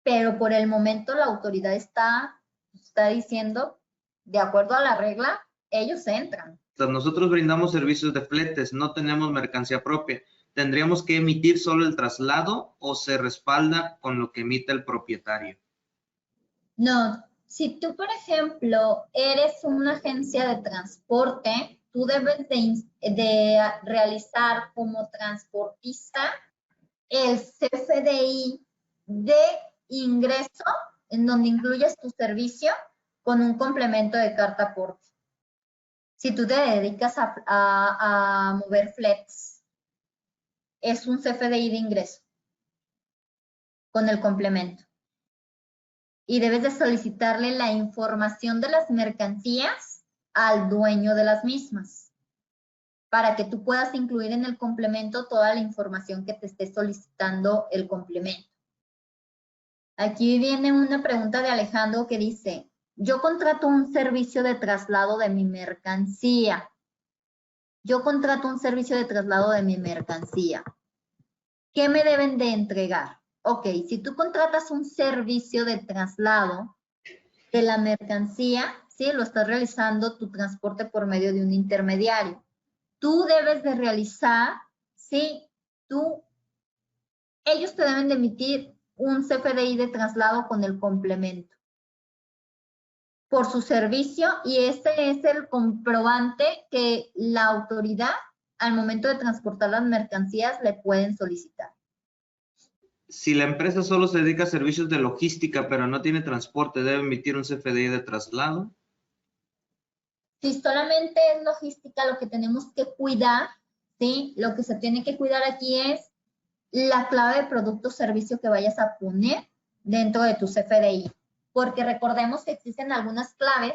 pero por el momento la autoridad está diciendo, de acuerdo a la regla, ellos entran. Nosotros brindamos servicios de fletes, no tenemos mercancía propia. ¿Tendríamos que emitir solo el traslado o se respalda con lo que emite el propietario? No, si tú, por ejemplo, eres una agencia de transporte, tú debes de realizar como transportista el CFDI de ingreso, en donde incluyes tu servicio con un complemento de carta aporte. Si tú te dedicas a mover fletes, es un CFDI de ingreso con el complemento. Y debes de solicitarle la información de las mercancías al dueño de las mismas para que tú puedas incluir en el complemento toda la información que te esté solicitando el complemento. Aquí viene una pregunta de Alejandro que dice, yo contrato un servicio de traslado de mi mercancía. ¿Qué me deben de entregar? Ok, si tú contratas un servicio de traslado de la mercancía, ¿sí? Lo estás realizando tu transporte por medio de un intermediario. Tú debes de realizar, ¿sí? Ellos te deben de emitir un CFDI de traslado con el complemento por su servicio y ese es el comprobante que la autoridad al momento de transportar las mercancías le pueden solicitar. Si la empresa solo se dedica a servicios de logística pero no tiene transporte, ¿debe emitir un CFDI de traslado? Si solamente es logística, lo que tenemos que cuidar, ¿sí? Lo que se tiene que cuidar aquí es la clave de producto o servicio que vayas a poner dentro de tu CFDI. Porque recordemos que existen algunas claves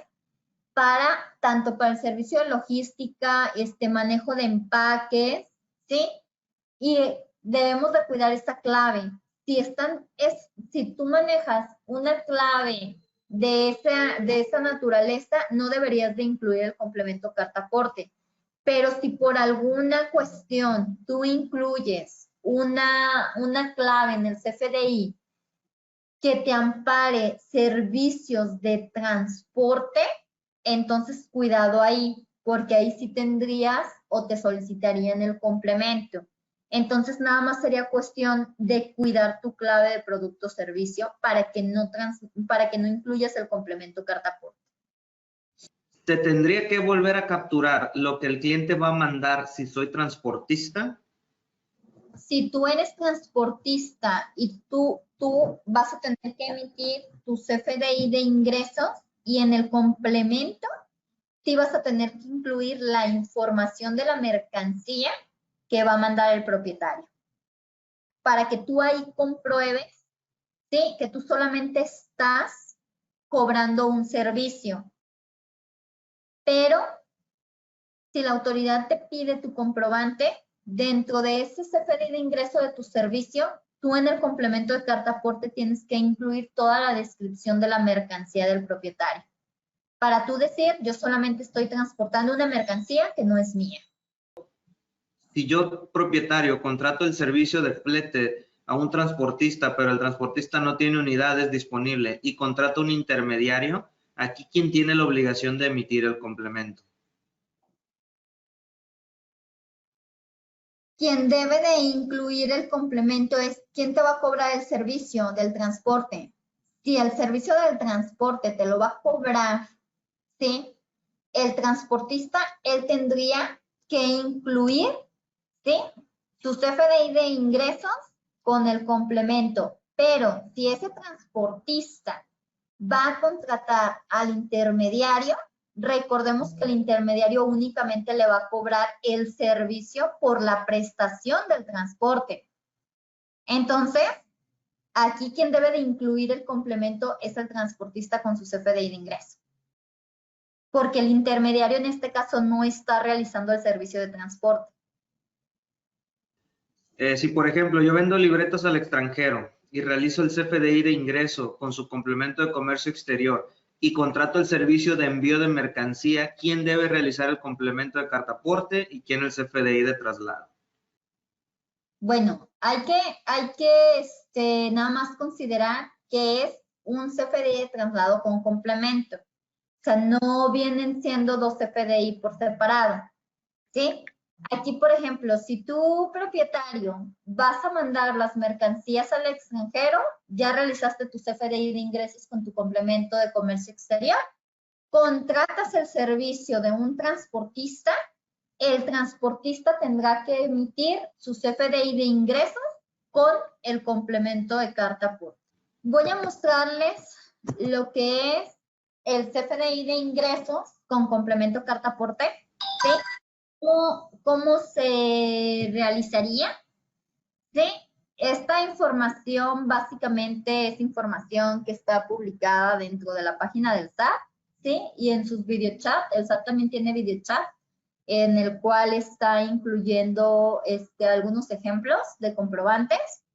tanto para el servicio de logística, manejo de empaques, ¿sí? Y debemos de cuidar esta clave. Si tú manejas una clave de esa naturaleza, no deberías de incluir el complemento carta aporte. Pero si por alguna cuestión tú incluyes una clave en el CFDI que te ampare servicios de transporte, entonces cuidado ahí, porque ahí sí tendrías o te solicitarían el complemento. Entonces nada más sería cuestión de cuidar tu clave de producto o servicio para que no incluyas el complemento carta aporte. ¿Se tendría que volver a capturar lo que el cliente va a mandar si soy transportista? Si tú eres transportista y tú vas a tener que emitir tu CFDI de ingresos y en el complemento sí vas a tener que incluir la información de la mercancía que va a mandar el propietario para que tú ahí compruebes, ¿sí? Que tú solamente estás cobrando un servicio. Pero si la autoridad te pide tu comprobante, dentro de ese CFDI de ingreso de tu servicio, tú en el complemento de carta aporte tienes que incluir toda la descripción de la mercancía del propietario. Para tú decir, yo solamente estoy transportando una mercancía que no es mía. Si yo, propietario, contrato el servicio de flete a un transportista, pero el transportista no tiene unidades disponibles y contrato un intermediario, aquí ¿quién tiene la obligación de emitir el complemento? Quien debe de incluir el complemento es quién te va a cobrar el servicio del transporte. Si el servicio del transporte te lo va a cobrar, ¿sí? El transportista, él tendría que incluir, ¿sí? Su CFDI de ingresos con el complemento. Pero si ese transportista va a contratar al intermediario, recordemos que el intermediario únicamente le va a cobrar el servicio por la prestación del transporte. Entonces, aquí quien debe de incluir el complemento es el transportista con su CFDI de ingreso. Porque el intermediario en este caso no está realizando el servicio de transporte. Si, por ejemplo, yo vendo libretas al extranjero y realizo el CFDI de ingreso con su complemento de comercio exterior y contrato el servicio de envío de mercancía, ¿quién debe realizar el complemento de carta aporte y quién el CFDI de traslado? Bueno, hay que nada más considerar que es un CFDI de traslado con complemento. O sea, no vienen siendo dos CFDI por separado, ¿sí? Aquí, por ejemplo, si tú, propietario, vas a mandar las mercancías al extranjero, ya realizaste tu CFDI de ingresos con tu complemento de comercio exterior, contratas el servicio de un transportista, el transportista tendrá que emitir su CFDI de ingresos con el complemento de carta aporte. Voy a mostrarles lo que es el CFDI de ingresos con complemento carta aporte, ¿sí? ¿Cómo se realizaría? ¿Sí? Esta información básicamente es información que está publicada dentro de la página del SAT, ¿sí? Y en sus videochats, el SAT también tiene videochat, en el cual está incluyendo algunos ejemplos de comprobantes,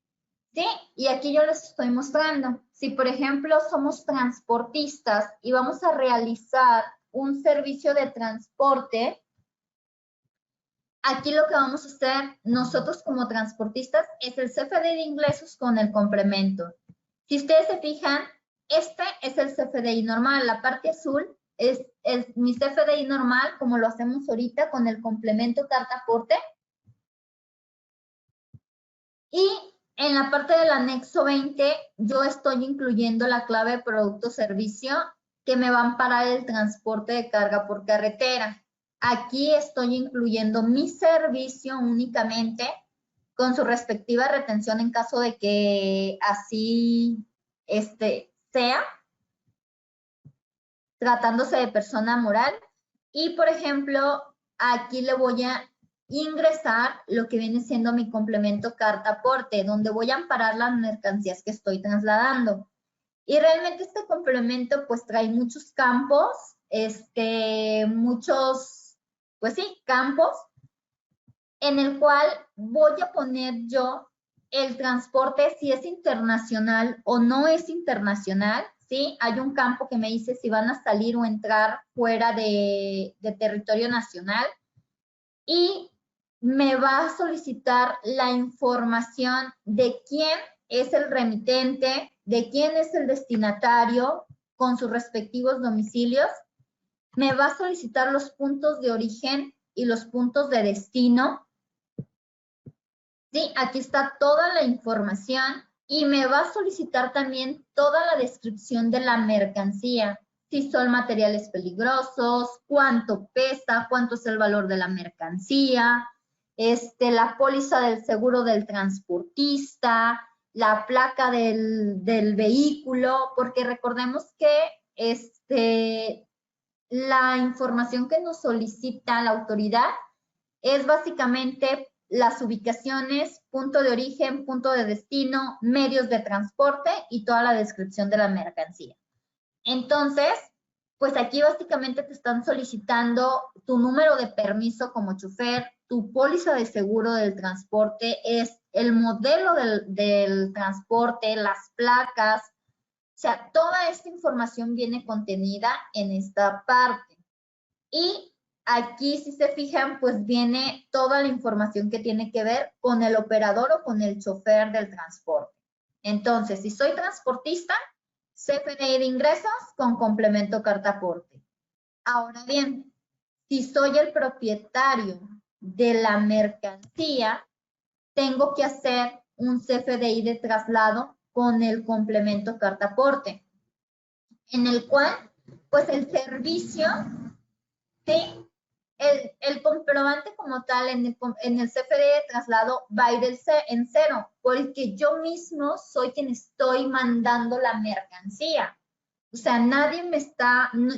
¿sí? Y aquí yo les estoy mostrando. Si, por ejemplo, somos transportistas y vamos a realizar un servicio de transporte, aquí lo que vamos a hacer nosotros como transportistas es el CFDI de ingresos con el complemento. Si ustedes se fijan, este es el CFDI normal. La parte azul es mi CFDI normal, como lo hacemos ahorita con el complemento carta aporte. Y en la parte del anexo 20, yo estoy incluyendo la clave de producto servicio que me va a amparar el transporte de carga por carretera. Aquí estoy incluyendo mi servicio únicamente con su respectiva retención en caso de que así sea, tratándose de persona moral. Y, por ejemplo, aquí le voy a ingresar lo que viene siendo mi complemento carta aporte, donde voy a amparar las mercancías que estoy trasladando. Y realmente este complemento pues trae muchos campos, pues sí, campos, en el cual voy a poner yo el transporte si es internacional o no es internacional, ¿sí? Hay un campo que me dice si van a salir o entrar fuera de territorio nacional y me va a solicitar la información de quién es el remitente, de quién es el destinatario con sus respectivos domicilios. Me va a solicitar los puntos de origen y los puntos de destino. Sí, aquí está toda la información y me va a solicitar también toda la descripción de la mercancía. Si son materiales peligrosos, cuánto pesa, cuánto es el valor de la mercancía, la póliza del seguro del transportista, la placa del vehículo, porque recordemos que la información que nos solicita la autoridad es básicamente las ubicaciones, punto de origen, punto de destino, medios de transporte y toda la descripción de la mercancía. Entonces, pues aquí básicamente te están solicitando tu número de permiso como chofer, tu póliza de seguro del transporte, es el modelo del transporte, las placas, o sea, toda esta información viene contenida en esta parte. Y aquí, si se fijan, pues viene toda la información que tiene que ver con el operador o con el chofer del transporte. Entonces, si soy transportista, CFDI de ingresos con complemento carta aporte. Ahora bien, si soy el propietario de la mercancía, tengo que hacer un CFDI de traslado con el complemento carta aporte, en el cual, pues el servicio, ¿sí? El comprobante como tal en el CFDI de traslado va a ir en cero, porque yo mismo soy quien estoy mandando la mercancía. O sea,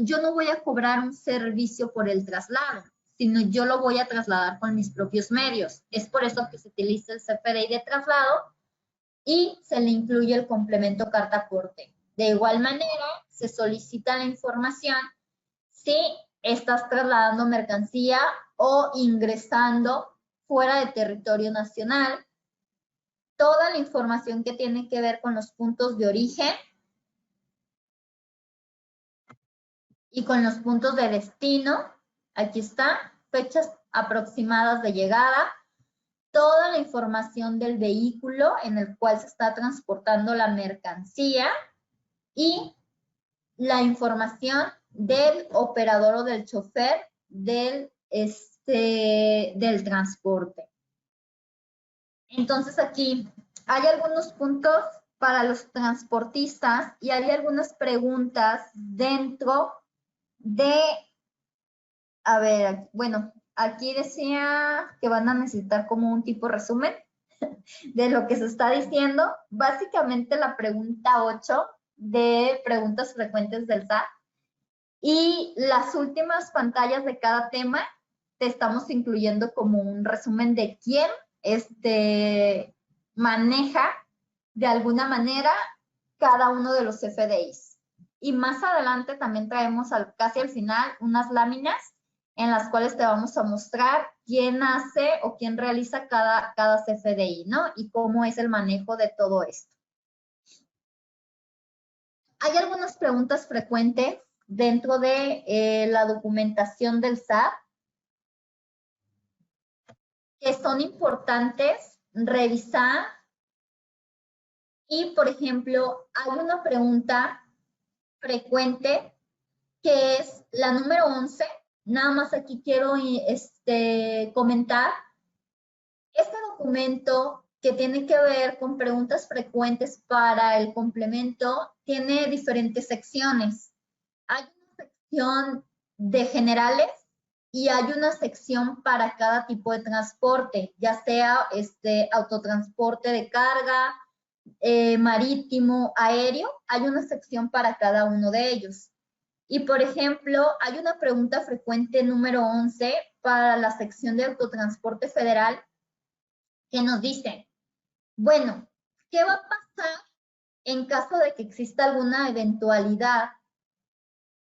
yo no voy a cobrar un servicio por el traslado, sino yo lo voy a trasladar con mis propios medios. Es por eso que se utiliza el CFDI de traslado y se le incluye el complemento carta aporte. De igual manera, se solicita la información si estás trasladando mercancía o ingresando fuera de territorio nacional. Toda la información que tiene que ver con los puntos de origen y con los puntos de destino. Aquí está, fechas aproximadas de llegada, toda la información del vehículo en el cual se está transportando la mercancía y la información del operador o del chofer del transporte. Entonces aquí hay algunos puntos para los transportistas y hay algunas preguntas dentro de, a ver, bueno, aquí decía que van a necesitar como un tipo resumen de lo que se está diciendo. Básicamente la pregunta 8 de preguntas frecuentes del SAT y las últimas pantallas de cada tema te estamos incluyendo como un resumen de quién maneja de alguna manera cada uno de los CFDIs. Y más adelante también traemos casi al final unas láminas en las cuales te vamos a mostrar quién hace o quién realiza cada CFDI, ¿no? Y cómo es el manejo de todo esto. Hay algunas preguntas frecuentes dentro de la documentación del SAT que son importantes revisar. Y, por ejemplo, hay una pregunta frecuente que es la número 11. Nada más aquí quiero comentar. Este documento que tiene que ver con preguntas frecuentes para el complemento tiene diferentes secciones. Hay una sección de generales y hay una sección para cada tipo de transporte, ya sea autotransporte de carga, marítimo, aéreo. Hay una sección para cada uno de ellos. Y, por ejemplo, hay una pregunta frecuente número 11 para la sección de autotransporte federal que nos dice, bueno, ¿qué va a pasar en caso de que exista alguna eventualidad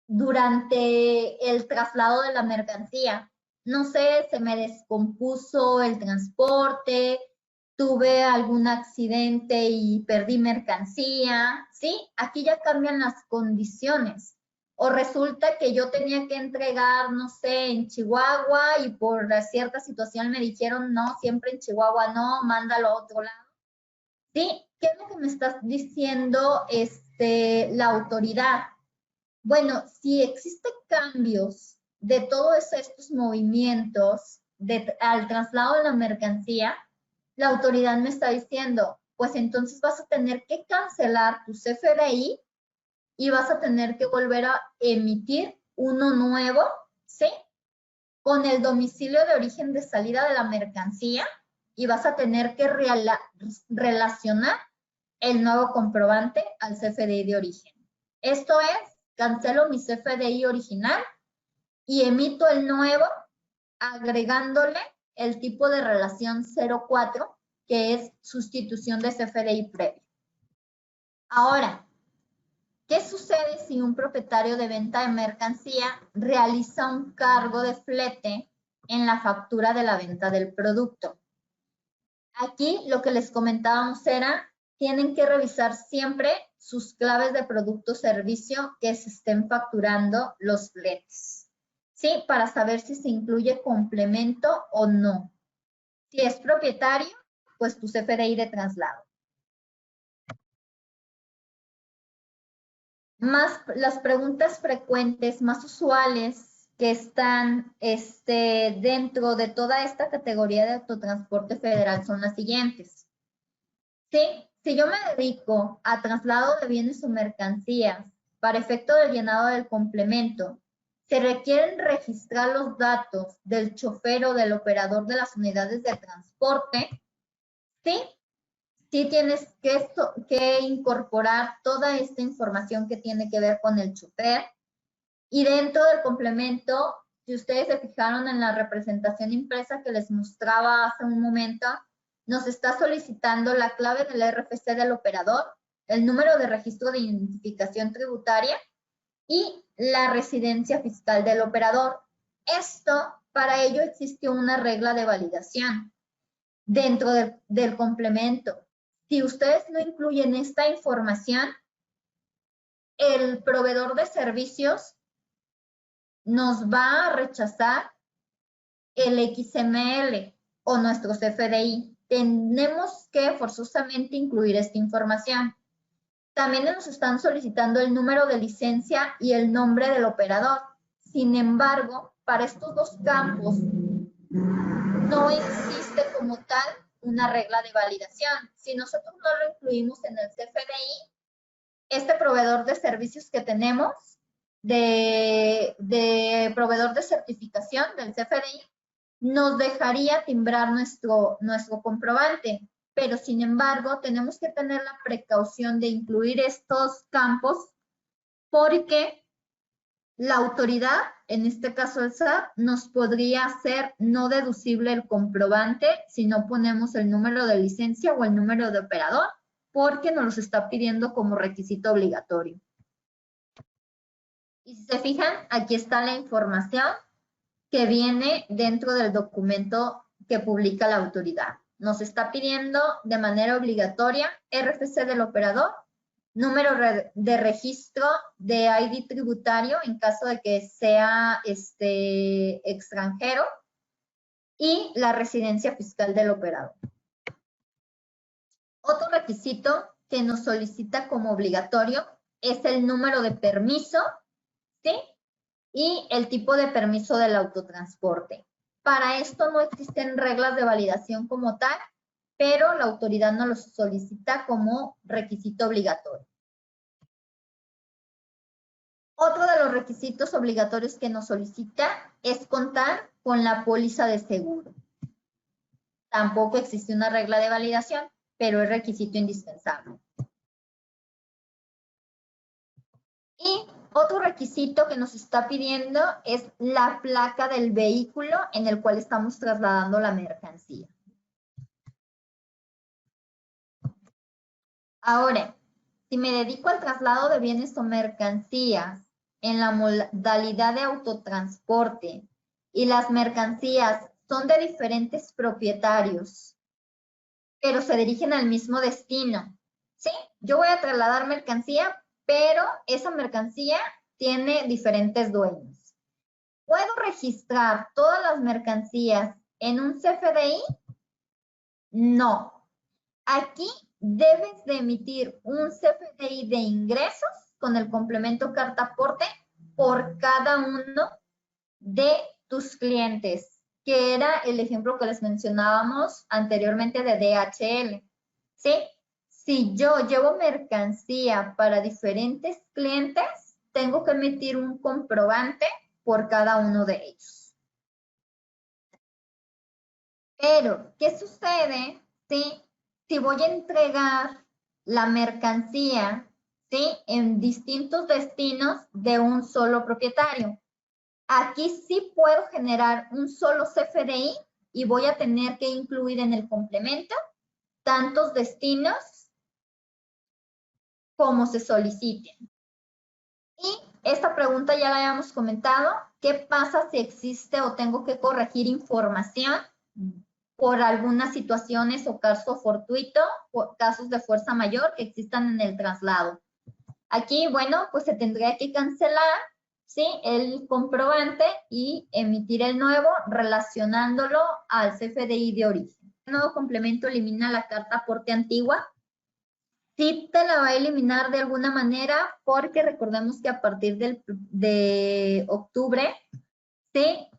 durante el traslado de la mercancía? No sé, se me descompuso el transporte, tuve algún accidente y perdí mercancía, ¿sí? Aquí ya cambian las condiciones. O resulta que yo tenía que entregar, no sé, en Chihuahua y por cierta situación me dijeron, no, siempre en Chihuahua no, mándalo a otro lado. ¿Sí? ¿Qué es lo que me está diciendo la autoridad? Bueno, si existen cambios de todos estos movimientos al traslado de la mercancía, la autoridad me está diciendo, pues entonces vas a tener que cancelar tu CFDI y vas a tener que volver a emitir uno nuevo, ¿sí? Con el domicilio de origen de salida de la mercancía y vas a tener que relacionar el nuevo comprobante al CFDI de origen. Esto es, cancelo mi CFDI original y emito el nuevo agregándole el tipo de relación 04, que es sustitución de CFDI previo. Ahora, ¿qué sucede si un propietario de venta de mercancía realiza un cargo de flete en la factura de la venta del producto. Aquí lo que les comentábamos era, tienen que revisar siempre sus claves de producto o servicio que se estén facturando los fletes, ¿sí? Para saber si se incluye complemento o no. Si es propietario, pues tu CFDI de traslado. Las preguntas frecuentes, más usuales que están dentro de toda esta categoría de autotransporte federal son las siguientes. ¿Sí? Si yo me dedico a traslado de bienes o mercancías para efecto del llenado del complemento, se requieren registrar los datos del chofer o del operador de las unidades de transporte, ¿sí? Sí tienes que incorporar toda esta información que tiene que ver con el chofer. Y dentro del complemento, si ustedes se fijaron en la representación impresa que les mostraba hace un momento, nos está solicitando la clave del RFC del operador, el número de registro de identificación tributaria y la residencia fiscal del operador. Para ello existe una regla de validación dentro del complemento. Si ustedes no incluyen esta información, el proveedor de servicios nos va a rechazar el XML o nuestro CFDI. Tenemos que forzosamente incluir esta información. También nos están solicitando el número de licencia y el nombre del operador. Sin embargo, para estos dos campos no existe como tal una regla de validación. Si nosotros no lo incluimos en el CFDI, este proveedor de servicios que tenemos, de proveedor de certificación del CFDI, nos dejaría timbrar nuestro comprobante. Pero, sin embargo, tenemos que tener la precaución de incluir estos campos porque la autoridad, en este caso el SAT, nos podría hacer no deducible el comprobante si no ponemos el número de licencia o el número de operador, porque nos los está pidiendo como requisito obligatorio. Y si se fijan, aquí está la información que viene dentro del documento que publica la autoridad. Nos está pidiendo de manera obligatoria RFC del operador, número de registro de ID tributario en caso de que sea extranjero y la residencia fiscal del operador. Otro requisito que nos solicita como obligatorio es el número de permiso, ¿sí? Y el tipo de permiso del autotransporte. Para esto no existen reglas de validación como tal, pero la autoridad nos lo solicita como requisito obligatorio. Otro de los requisitos obligatorios que nos solicita es contar con la póliza de seguro. Tampoco existe una regla de validación, pero es requisito indispensable. Y otro requisito que nos está pidiendo es la placa del vehículo en el cual estamos trasladando la mercancía. Ahora, si me dedico al traslado de bienes o mercancías en la modalidad de autotransporte y las mercancías son de diferentes propietarios, pero se dirigen al mismo destino, ¿sí? Yo voy a trasladar mercancía, pero esa mercancía tiene diferentes dueños. ¿Puedo registrar todas las mercancías en un CFDI? No. Aquí debes de emitir un CFDI de ingresos con el complemento carta aporte por cada uno de tus clientes, que era el ejemplo que les mencionábamos anteriormente de DHL, ¿sí? Si yo llevo mercancía para diferentes clientes, tengo que emitir un comprobante por cada uno de ellos. Pero, ¿qué sucede si voy a entregar la mercancía, ¿sí? En distintos destinos de un solo propietario? Aquí sí puedo generar un solo CFDI y voy a tener que incluir en el complemento tantos destinos como se soliciten. Y Esta pregunta ya la habíamos comentado. ¿Qué pasa si existe o tengo que corregir información por algunas situaciones o caso fortuito, o casos de fuerza mayor que existan en el traslado? Aquí, bueno, pues se tendría que cancelar, ¿sí?, el comprobante y emitir el nuevo relacionándolo al CFDI de origen. El nuevo complemento elimina la carta aporte antigua. Sí te la va a eliminar de alguna manera porque recordemos que a partir de octubre, ¿sí?,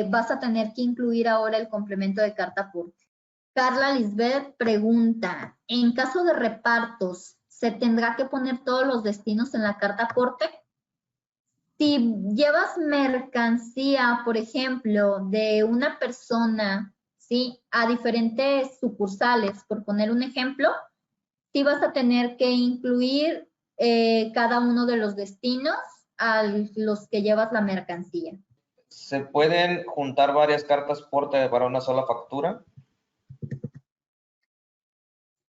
vas a tener que incluir ahora el complemento de carta aporte. Carla Lisbeth pregunta, en caso de repartos, ¿se tendrá que poner todos los destinos en la carta aporte? Si llevas mercancía, por ejemplo, de una persona, ¿sí?, a diferentes sucursales, por poner un ejemplo, sí vas a tener que incluir cada uno de los destinos a los que llevas la mercancía. ¿Se pueden juntar varias cartas aporte para una sola factura?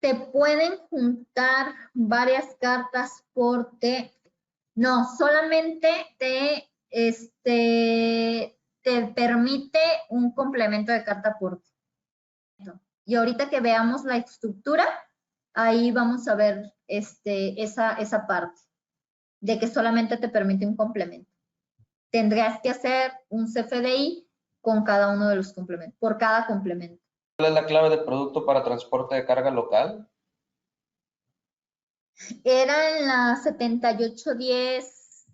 ¿Se pueden juntar varias cartas aporte? No, solamente te permite un complemento de carta aporte. Y ahorita que veamos la estructura, ahí vamos a ver esa parte de que solamente te permite un complemento. Tendrás que hacer un CFDI con cada uno de los complementos, por cada complemento. ¿Cuál es la clave de producto para transporte de carga local? Era en la 7810,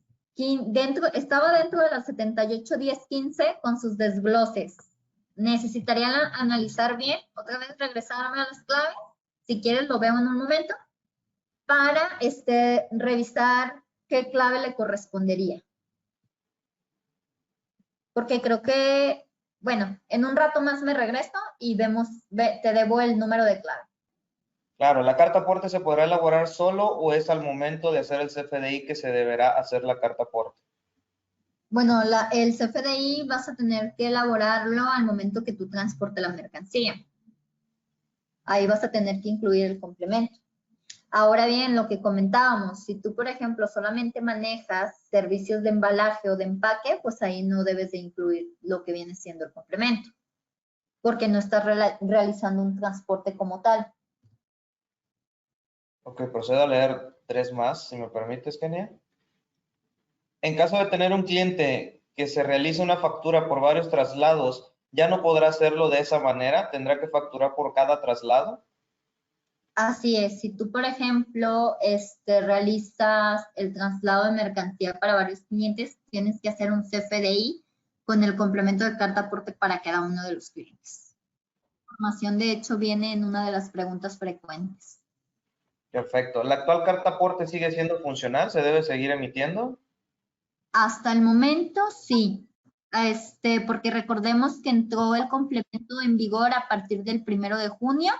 estaba dentro de la 781015 con sus desgloses. Necesitaría analizar bien, otra vez regresarme a las claves, si quieres lo veo en un momento, para revisar qué clave le correspondería. Porque creo que, bueno, en un rato más me regreso y te debo el número de clave. Claro, ¿la carta aporte se podrá elaborar solo o es al momento de hacer el CFDI que se deberá hacer la carta aporte? Bueno, el CFDI vas a tener que elaborarlo al momento que tú transportes la mercancía. Ahí vas a tener que incluir el complemento. Ahora bien, lo que comentábamos, si tú, por ejemplo, solamente manejas servicios de embalaje o de empaque, pues ahí no debes de incluir lo que viene siendo el complemento, porque no estás realizando un transporte como tal. Ok, procedo a leer 3 más, si me permites, Kenia. En caso de tener un cliente que se realiza una factura por varios traslados, ¿ya no podrá hacerlo de esa manera? ¿Tendrá que facturar por cada traslado? Así es, si tú, por ejemplo, realizas el traslado de mercancía para varios clientes, tienes que hacer un CFDI con el complemento de carta aporte para cada uno de los clientes. La información, de hecho, viene en una de las preguntas frecuentes. Perfecto. ¿La actual carta aporte sigue siendo funcional? ¿Se debe seguir emitiendo? Hasta el momento, sí. Porque recordemos que entró el complemento en vigor a partir del 1 de junio,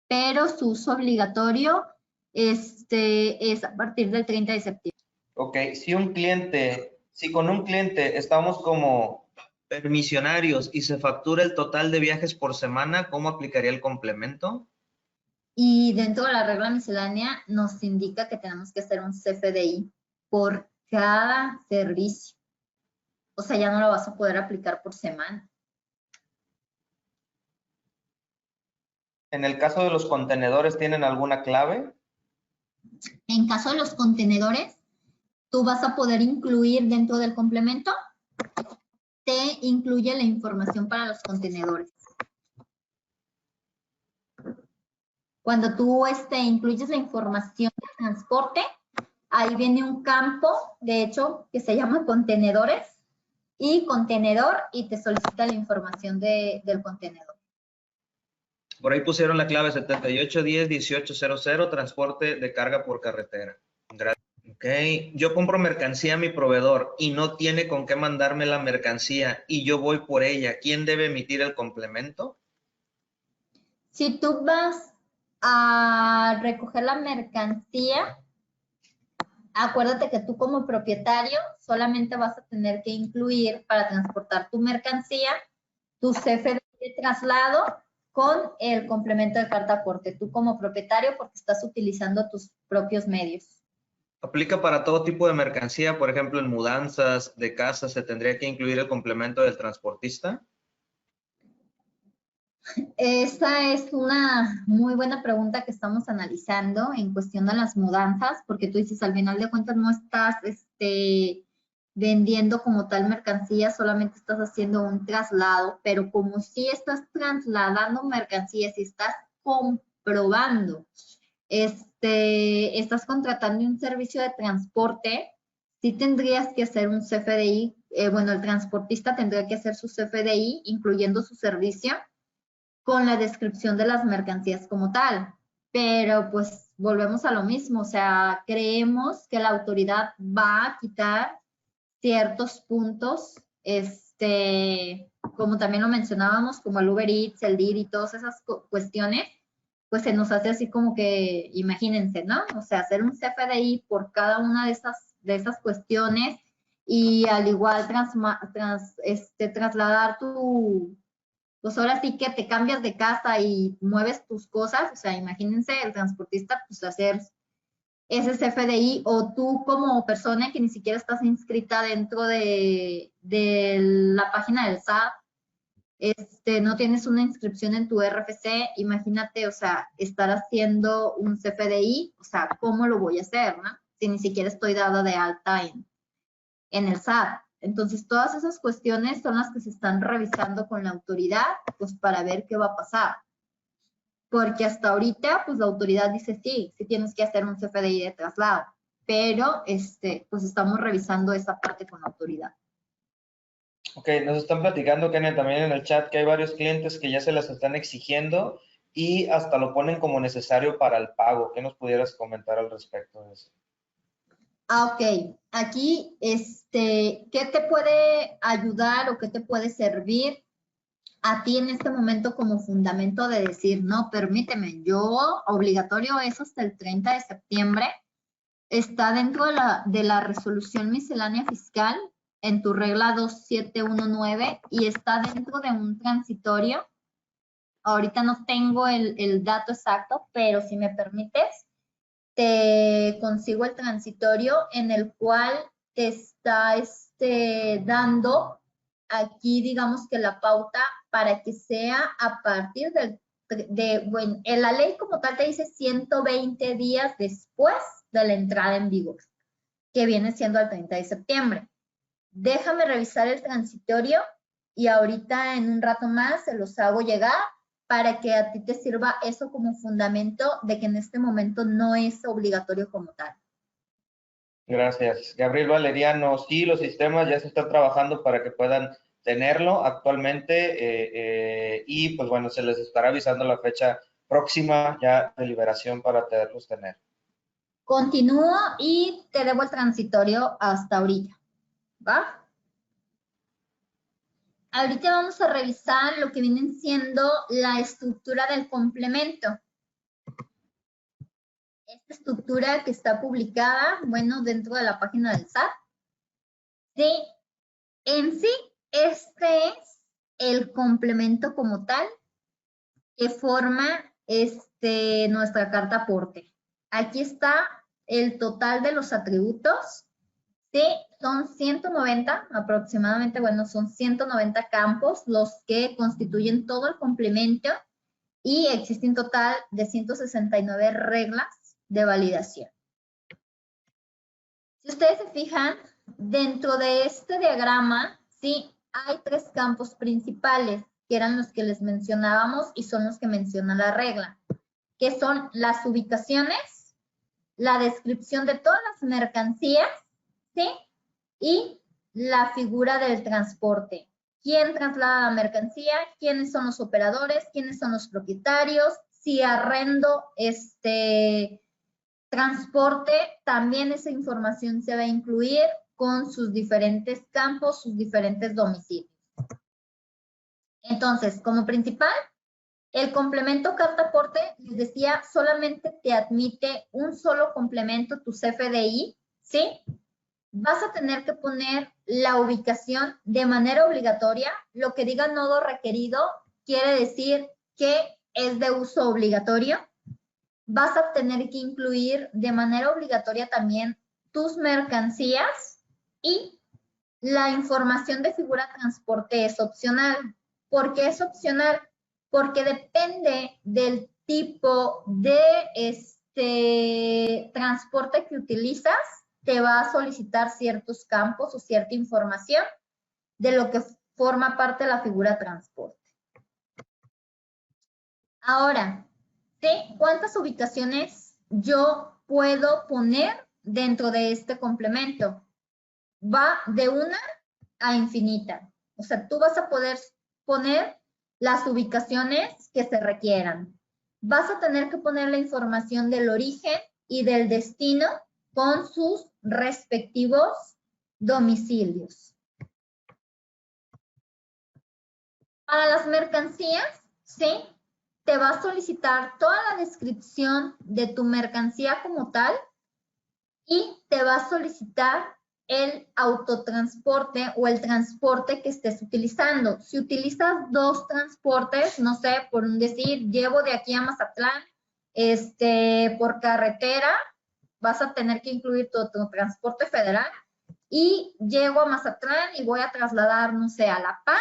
pero su uso obligatorio es a partir del 30 de septiembre. Ok, si con un cliente estamos como permisionarios y se factura el total de viajes por semana, ¿cómo aplicaría el complemento? Y dentro de la regla miscelánea nos indica que tenemos que hacer un CFDI por cada servicio. O sea, ya no lo vas a poder aplicar por semana. En el caso de los contenedores, ¿tienen alguna clave? En caso de los contenedores, tú vas a poder incluir dentro del complemento, te incluye la información para los contenedores. Cuando tú incluyes la información de transporte, ahí viene un campo, de hecho, que se llama contenedores y contenedor y te solicita la información del contenedor. Por ahí pusieron la clave 7810-1800, transporte de carga por carretera. Gracias. Ok, yo compro mercancía a mi proveedor y no tiene con qué mandarme la mercancía y yo voy por ella. ¿Quién debe emitir el complemento? Si tú vas a recoger la mercancía, acuérdate que tú como propietario solamente vas a tener que incluir para transportar tu mercancía tu CFDI de traslado con el complemento de carta aporte. Tú como propietario porque estás utilizando tus propios medios. ¿Aplica para todo tipo de mercancía? Por ejemplo, en mudanzas de casa, ¿se tendría que incluir el complemento del transportista? Esa es una muy buena pregunta que estamos analizando en cuestión de las mudanzas, porque tú dices, al final de cuentas no estás vendiendo como tal mercancía, solamente estás haciendo un traslado, pero como si estás trasladando mercancías y estás comprobando, estás contratando un servicio de transporte, sí tendrías que hacer un CFDI, bueno, el transportista tendría que hacer su CFDI, incluyendo su servicio, con la descripción de las mercancías como tal. Pero pues volvemos a lo mismo, o sea, creemos que la autoridad va a quitar ciertos puntos, como también lo mencionábamos, como el Uber Eats, el DID y todas esas cuestiones, pues se nos hace así como que, imagínense, ¿no? O sea, hacer un CFDI por cada una de esas cuestiones y al igual trasladar pues ahora sí que te cambias de casa y mueves tus cosas, o sea, imagínense el transportista, pues hacer ese CFDI o tú como persona que ni siquiera estás inscrita dentro de la página del SAT, no tienes una inscripción en tu RFC, imagínate, o sea, estar haciendo un CFDI, o sea, ¿cómo lo voy a hacer, no? Si ni siquiera estoy dada de alta en el SAT. Entonces, todas esas cuestiones son las que se están revisando con la autoridad, pues para ver qué va a pasar. Porque hasta ahorita, pues la autoridad dice sí tienes que hacer un CFDI de traslado, pero pues estamos revisando esa parte con la autoridad. Ok, nos están platicando, Kenia, también en el chat que hay varios clientes que ya se las están exigiendo y hasta lo ponen como necesario para el pago. ¿Qué nos pudieras comentar al respecto de eso? Ok. Aquí, ¿qué te puede ayudar o qué te puede servir a ti en este momento como fundamento de decir, no, permíteme, yo obligatorio es hasta el 30 de septiembre, está dentro de la resolución miscelánea fiscal en tu regla 2719 y está dentro de un transitorio. Ahorita no tengo el dato exacto, pero si me permites, te consigo el transitorio en el cual te está dando aquí, digamos que la pauta para que sea a partir bueno, en la ley como tal te dice 120 días después de la entrada en vigor, que viene siendo el 30 de septiembre. Déjame revisar el transitorio y ahorita en un rato más se los hago llegar para que a ti te sirva eso como fundamento de que en este momento no es obligatorio como tal. Gracias. Gabriel Valeriano, sí, los sistemas ya se están trabajando para que puedan tenerlo actualmente y pues bueno, se les estará avisando la fecha próxima ya de liberación para poderlos tener. Continúo y te debo el transitorio hasta ahorita, ¿va? Ahorita vamos a revisar lo que viene siendo la estructura del complemento. Esta estructura que está publicada, bueno, dentro de la página del SAT. Sí, en sí, este es el complemento como tal que forma nuestra carta aporte. Aquí está el total de los atributos. Sí, son 190 aproximadamente, bueno, son 190 campos los que constituyen todo el complemento y existe un total de 169 reglas de validación. Si ustedes se fijan, dentro de este diagrama, sí, hay tres campos principales, que eran los que les mencionábamos y son los que menciona la regla, que son las ubicaciones, la descripción de todas las mercancías, ¿sí? Y la figura del transporte. ¿Quién traslada la mercancía? ¿Quiénes son los operadores? ¿Quiénes son los propietarios? Si arrendo transporte, también esa información se va a incluir con sus diferentes campos, sus diferentes domicilios. Entonces, como principal, el complemento carta aporte, les decía, solamente te admite un solo complemento, tu CFDI, ¿sí? Vas a tener que poner la ubicación de manera obligatoria. Lo que diga nodo requerido quiere decir que es de uso obligatorio. Vas a tener que incluir de manera obligatoria también tus mercancías y la información de figura transporte es opcional. ¿Por qué es opcional? Porque depende del tipo de transporte que utilizas, te va a solicitar ciertos campos o cierta información de lo que forma parte de la figura transporte. Ahora, ¿sí? ¿Cuántas ubicaciones yo puedo poner dentro de este complemento? Va de una a infinita. O sea, tú vas a poder poner las ubicaciones que se requieran. Vas a tener que poner la información del origen y del destino con sus respectivos domicilios. Para las mercancías, ¿sí? Te va a solicitar toda la descripción de tu mercancía como tal y te va a solicitar el autotransporte o el transporte que estés utilizando. Si utilizas dos transportes, no sé, por un decir, llevo de aquí a Mazatlán, por carretera, vas a tener que incluir tu transporte federal y llego a Mazatlán y voy a trasladar, no sé, a La Paz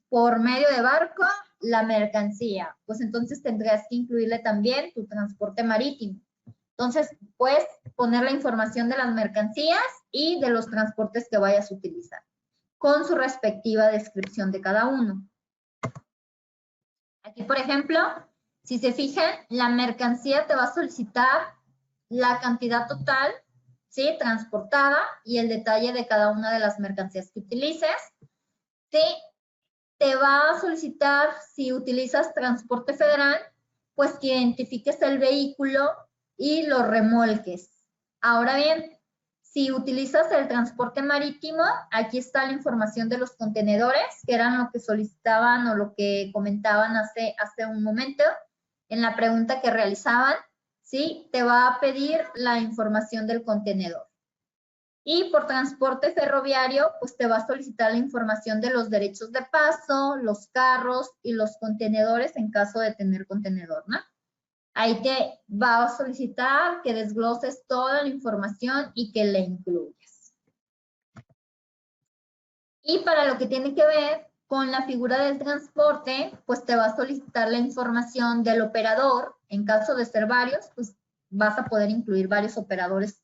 por medio de barco la mercancía. Pues entonces tendrás que incluirle también tu transporte marítimo. Entonces, puedes poner la información de las mercancías y de los transportes que vayas a utilizar, con su respectiva descripción de cada uno. Aquí, por ejemplo, si se fijan, la mercancía te va a solicitar la cantidad total, ¿sí? Transportada y el detalle de cada una de las mercancías que utilices. ¿Sí? Te va a solicitar, si utilizas transporte federal, pues que identifiques el vehículo y lo remolques. Ahora bien, si utilizas el transporte marítimo, aquí está la información de los contenedores, que eran lo que solicitaban o lo que comentaban hace un momento en la pregunta que realizaban, ¿sí? Te va a pedir la información del contenedor. Y por transporte ferroviario, pues te va a solicitar la información de los derechos de paso, los carros y los contenedores en caso de tener contenedor, ¿no? Ahí te va a solicitar que desgloses toda la información y que la incluyas. Y para lo que tiene que ver con la figura del transporte, pues te va a solicitar la información del operador. En caso de ser varios, pues vas a poder incluir varios operadores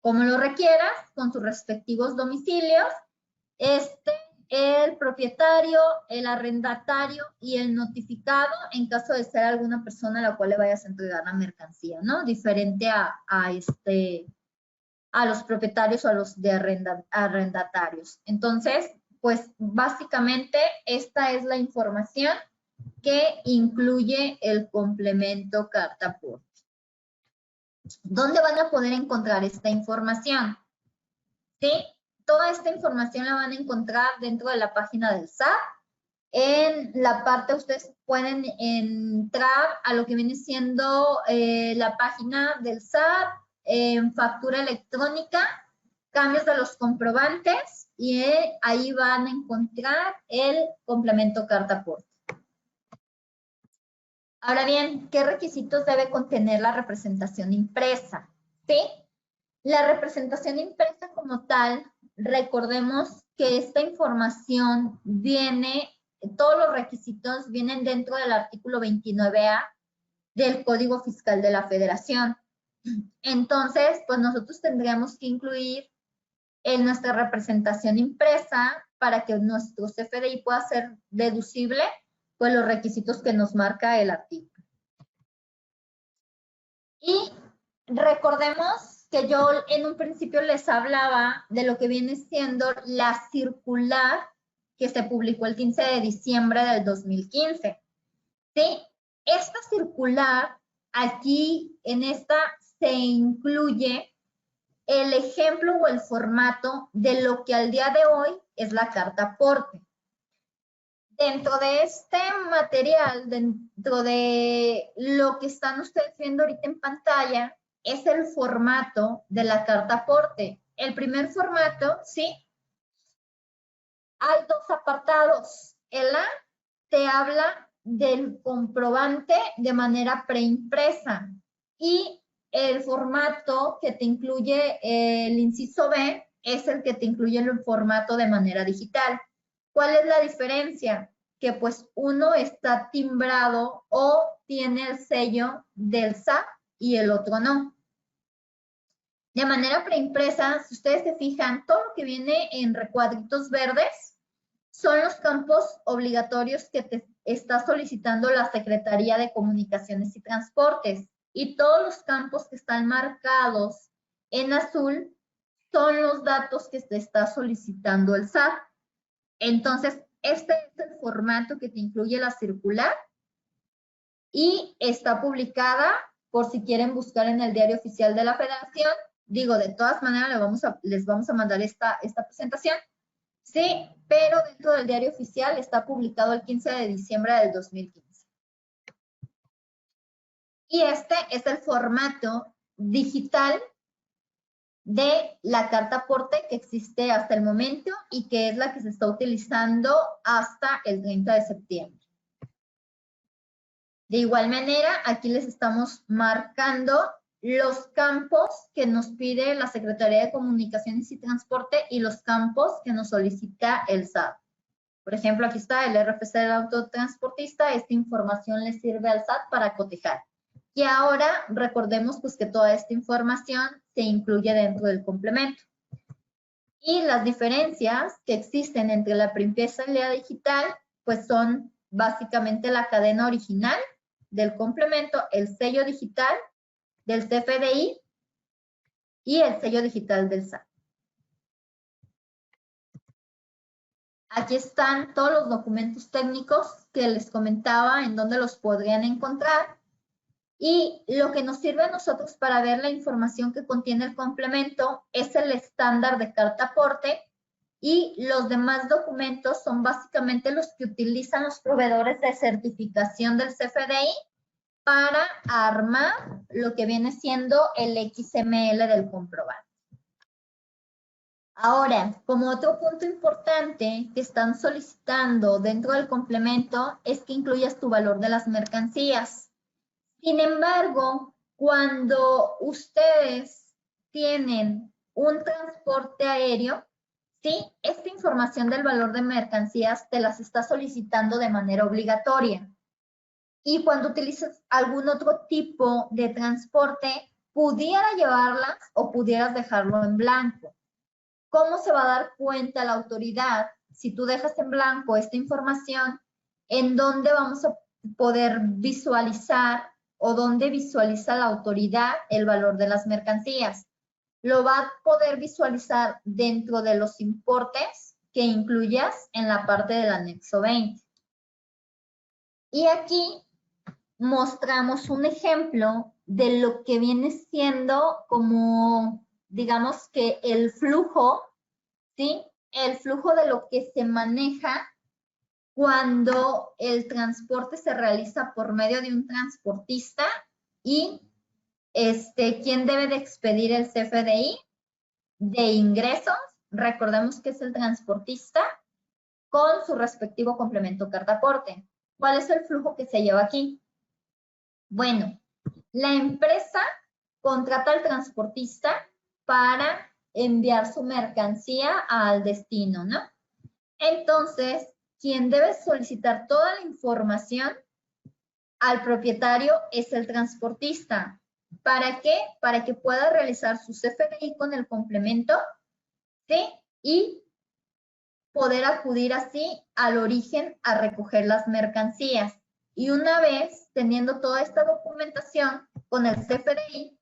como lo requieras, con sus respectivos domicilios, el propietario, el arrendatario y el notificado en caso de ser alguna persona a la cual le vayas a entregar la mercancía, ¿no? Diferente a los propietarios o a los de arrendatarios. Entonces, pues básicamente esta es la información que incluye el complemento carta aporte. ¿Dónde van a poder encontrar esta información? ¿Sí? Toda esta información la van a encontrar dentro de la página del SAT. En la parte ustedes pueden entrar a lo que viene siendo la página del SAT, en factura electrónica, cambios de los comprobantes y ahí van a encontrar el complemento carta aporte. Ahora bien, ¿qué requisitos debe contener la representación impresa? ¿Sí? La representación impresa como tal, recordemos que esta información viene, todos los requisitos vienen dentro del artículo 29A del Código Fiscal de la Federación. Entonces, pues nosotros tendríamos que incluir en nuestra representación impresa para que nuestro CFDI pueda ser deducible, pues los requisitos que nos marca el artículo. Y recordemos que yo en un principio les hablaba de lo que viene siendo la circular que se publicó el 15 de diciembre del 2015. ¿Sí? Esta circular, aquí en esta se incluye el ejemplo o el formato de lo que al día de hoy es la carta aporte. Dentro de este material, dentro de lo que están ustedes viendo ahorita en pantalla, es el formato de la carta aporte. El primer formato, ¿sí? Hay dos apartados. El A te habla del comprobante de manera preimpresa y el formato que te incluye el inciso B es el que te incluye el formato de manera digital. ¿Cuál es la diferencia? Que pues uno está timbrado o tiene el sello del SAT y el otro no. De manera preimpresa, si ustedes se fijan, todo lo que viene en recuadritos verdes son los campos obligatorios que te está solicitando la Secretaría de Comunicaciones y Transportes. Y todos los campos que están marcados en azul son los datos que te está solicitando el SAT. Entonces, este es el formato que te incluye la circular y está publicada por si quieren buscar en el Diario Oficial de la Federación. Digo, de todas maneras les vamos a mandar esta presentación. Sí, pero dentro del Diario Oficial está publicado el 15 de diciembre del 2015. Y este es el formato digital de la carta aporte que existe hasta el momento y que es la que se está utilizando hasta el 30 de septiembre. De igual manera, aquí les estamos marcando los campos que nos pide la Secretaría de Comunicaciones y Transporte y los campos que nos solicita el SAT. Por ejemplo, aquí está el RFC del autotransportista. Esta información le sirve al SAT para cotejar. Y ahora recordemos pues que toda esta información se incluye dentro del complemento. Y las diferencias que existen entre la preimpresa y la digital pues son básicamente la cadena original del complemento, el sello digital del CFDI y el sello digital del SAT. Aquí están todos los documentos técnicos que les comentaba en donde los podrían encontrar. Y lo que nos sirve a nosotros para ver la información que contiene el complemento es el estándar de carta aporte y los demás documentos son básicamente los que utilizan los proveedores de certificación del CFDI para armar lo que viene siendo el XML del comprobante. Ahora, como otro punto importante que están solicitando dentro del complemento es que incluyas tu valor de las mercancías. Sin embargo, cuando ustedes tienen un transporte aéreo, ¿sí? Esta información del valor de mercancías te las está solicitando de manera obligatoria. Y cuando utilizas algún otro tipo de transporte, pudiera llevarlas o pudieras dejarlo en blanco. ¿Cómo se va a dar cuenta la autoridad si tú dejas en blanco esta información? ¿En dónde vamos a poder visualizar o dónde visualiza la autoridad el valor de las mercancías? Lo va a poder visualizar dentro de los importes que incluyas en la parte del anexo 20. Y aquí mostramos un ejemplo de lo que viene siendo como, digamos que el flujo, ¿sí? El flujo de lo que se maneja cuando el transporte se realiza por medio de un transportista y ¿quién debe de expedir el CFDI de ingresos? Recordemos que es el transportista con su respectivo complemento carta aporte. ¿Cuál es el flujo que se lleva aquí? Bueno, la empresa contrata al transportista para enviar su mercancía al destino, ¿no? Entonces, quien debe solicitar toda la información al propietario es el transportista. ¿Para qué? Para que pueda realizar su CFDI con el complemento, ¿sí? Y poder acudir así al origen a recoger las mercancías. Y una vez teniendo toda esta documentación con el CFDI,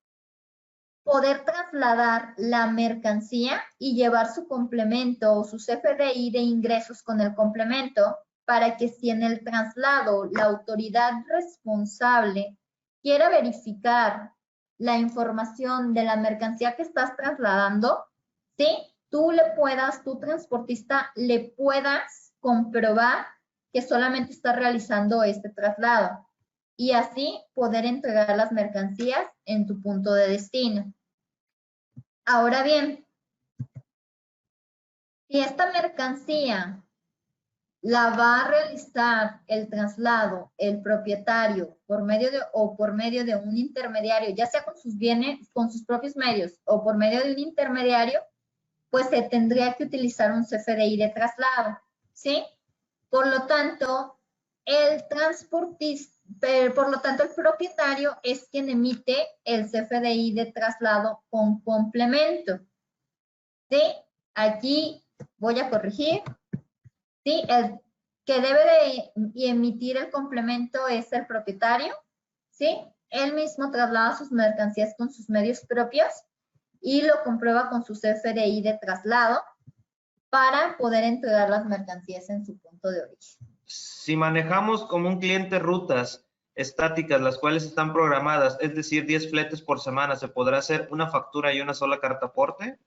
poder trasladar la mercancía y llevar su complemento o su CFDI de ingresos con el complemento para que si en el traslado la autoridad responsable quiera verificar la información de la mercancía que estás trasladando, ¿sí? Tú transportista, le puedas comprobar que solamente está realizando este traslado y así poder entregar las mercancías en tu punto de destino. Ahora bien, si esta mercancía la va a realizar el traslado el propietario por medio de un intermediario, ya sea con sus bienes, con sus propios medios o por medio de un intermediario, pues se tendría que utilizar un CFDI de traslado, ¿sí? Por lo tanto, el propietario es quien emite el CFDI de traslado con complemento, ¿sí? Aquí voy a corregir. Sí, el que debe de emitir el complemento es el propietario, ¿sí? Él mismo traslada sus mercancías con sus medios propios y lo comprueba con su CFDI de traslado para poder entregar las mercancías en su punto de origen. Si manejamos como un cliente rutas estáticas, las cuales están programadas, es decir, 10 fletes por semana, ¿se podrá hacer una factura y una sola carta aporte?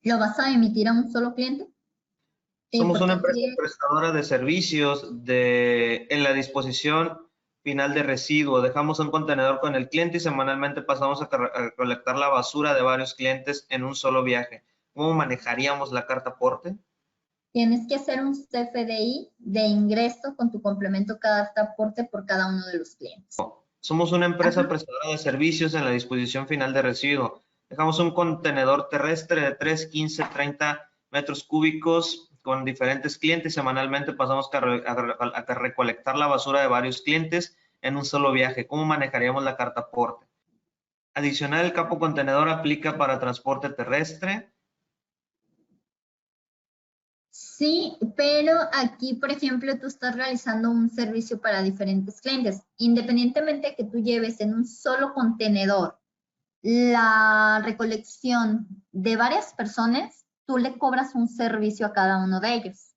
¿Lo vas a emitir a un solo cliente? Sí, Somos una porque empresa prestadora de servicios en la disposición final de residuo. Dejamos un contenedor con el cliente y semanalmente pasamos a recolectar la basura de varios clientes en un solo viaje. ¿Cómo manejaríamos la carta aporte? tienes que hacer un CFDI de ingreso con tu complemento carta aporte por cada uno de los clientes. Somos una empresa Ajá. prestadora de servicios en la disposición final de residuo. Dejamos un contenedor terrestre de 3, 15, 30 metros cúbicos con diferentes clientes. Semanalmente pasamos a recolectar la basura de varios clientes en un solo viaje. ¿Cómo manejaríamos la carta aporte? Adicional, el capo contenedor aplica para transporte terrestre. Sí, pero aquí, por ejemplo, tú estás realizando un servicio para diferentes clientes. Independientemente de que tú lleves en un solo contenedor la recolección de varias personas, tú le cobras un servicio a cada uno de ellos.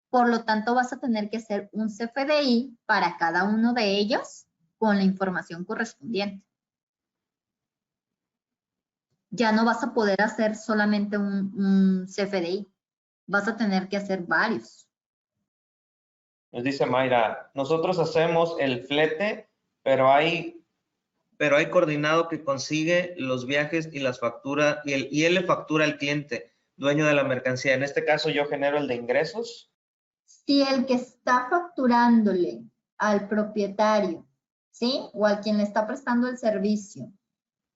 Por lo tanto, vas a tener que hacer un CFDI para cada uno de ellos con la información correspondiente. Ya no vas a poder hacer solamente un CFDI. Vas a tener que hacer varios. Nos dice Mayra, nosotros hacemos el flete, pero hay coordinado que consigue los viajes y las facturas, y él le factura al cliente, dueño de la mercancía. En este caso, yo genero el de ingresos. Si el que está facturándole al propietario, ¿sí? O al quien le está prestando el servicio,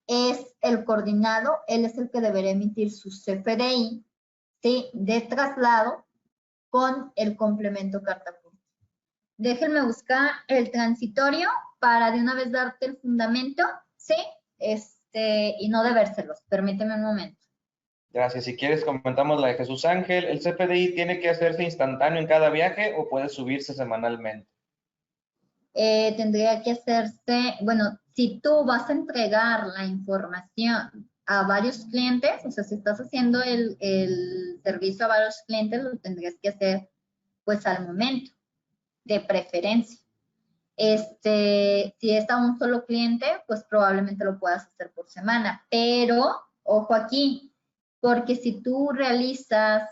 es el coordinado, él es el que deberá emitir su CFDI, ¿sí? De traslado con el complemento carta aporte. Déjenme buscar el transitorio para de una vez darte el fundamento, ¿sí? Y no debérselos. Permíteme un momento. Gracias. Si quieres, comentamos la de Jesús Ángel. ¿El CFDI tiene que hacerse instantáneo en cada viaje o puede subirse semanalmente? Tendría que hacerse, bueno, si tú vas a entregar la información a varios clientes, o sea, si estás haciendo el servicio a varios clientes, lo tendrías que hacer pues al momento, de preferencia. Si es a un solo cliente, pues probablemente lo puedas hacer por semana, pero ojo aquí, porque si tú realizas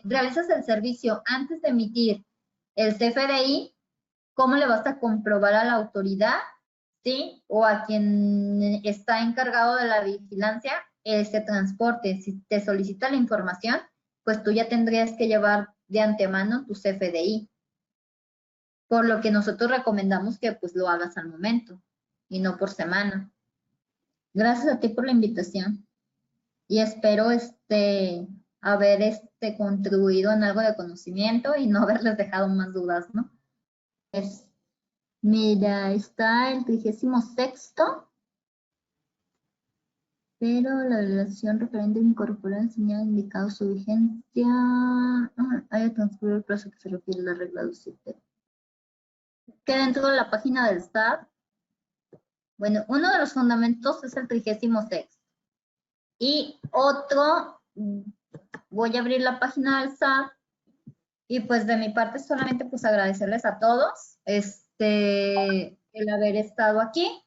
realizas el servicio antes de emitir el CFDI, ¿cómo le vas a comprobar a la autoridad, sí? O a quien está encargado de la vigilancia ese transporte? Si te solicita la información, pues tú ya tendrías que llevar de antemano tu CFDI. Por lo que nosotros recomendamos que pues lo hagas al momento y no por semana. Gracias a ti por la invitación. Y espero haber contribuido en algo de conocimiento y no haberles dejado más dudas, ¿no? Mira, está el 36º, pero la relación referente incorpora el señal indicado su vigencia. Haya transcurrido el plazo que se refiere a la regla 27. Que dentro de la página del SAT, bueno, uno de los fundamentos es el 36º. Y otro, voy a abrir la página del SAT y pues de mi parte solamente pues agradecerles a todos el haber estado aquí.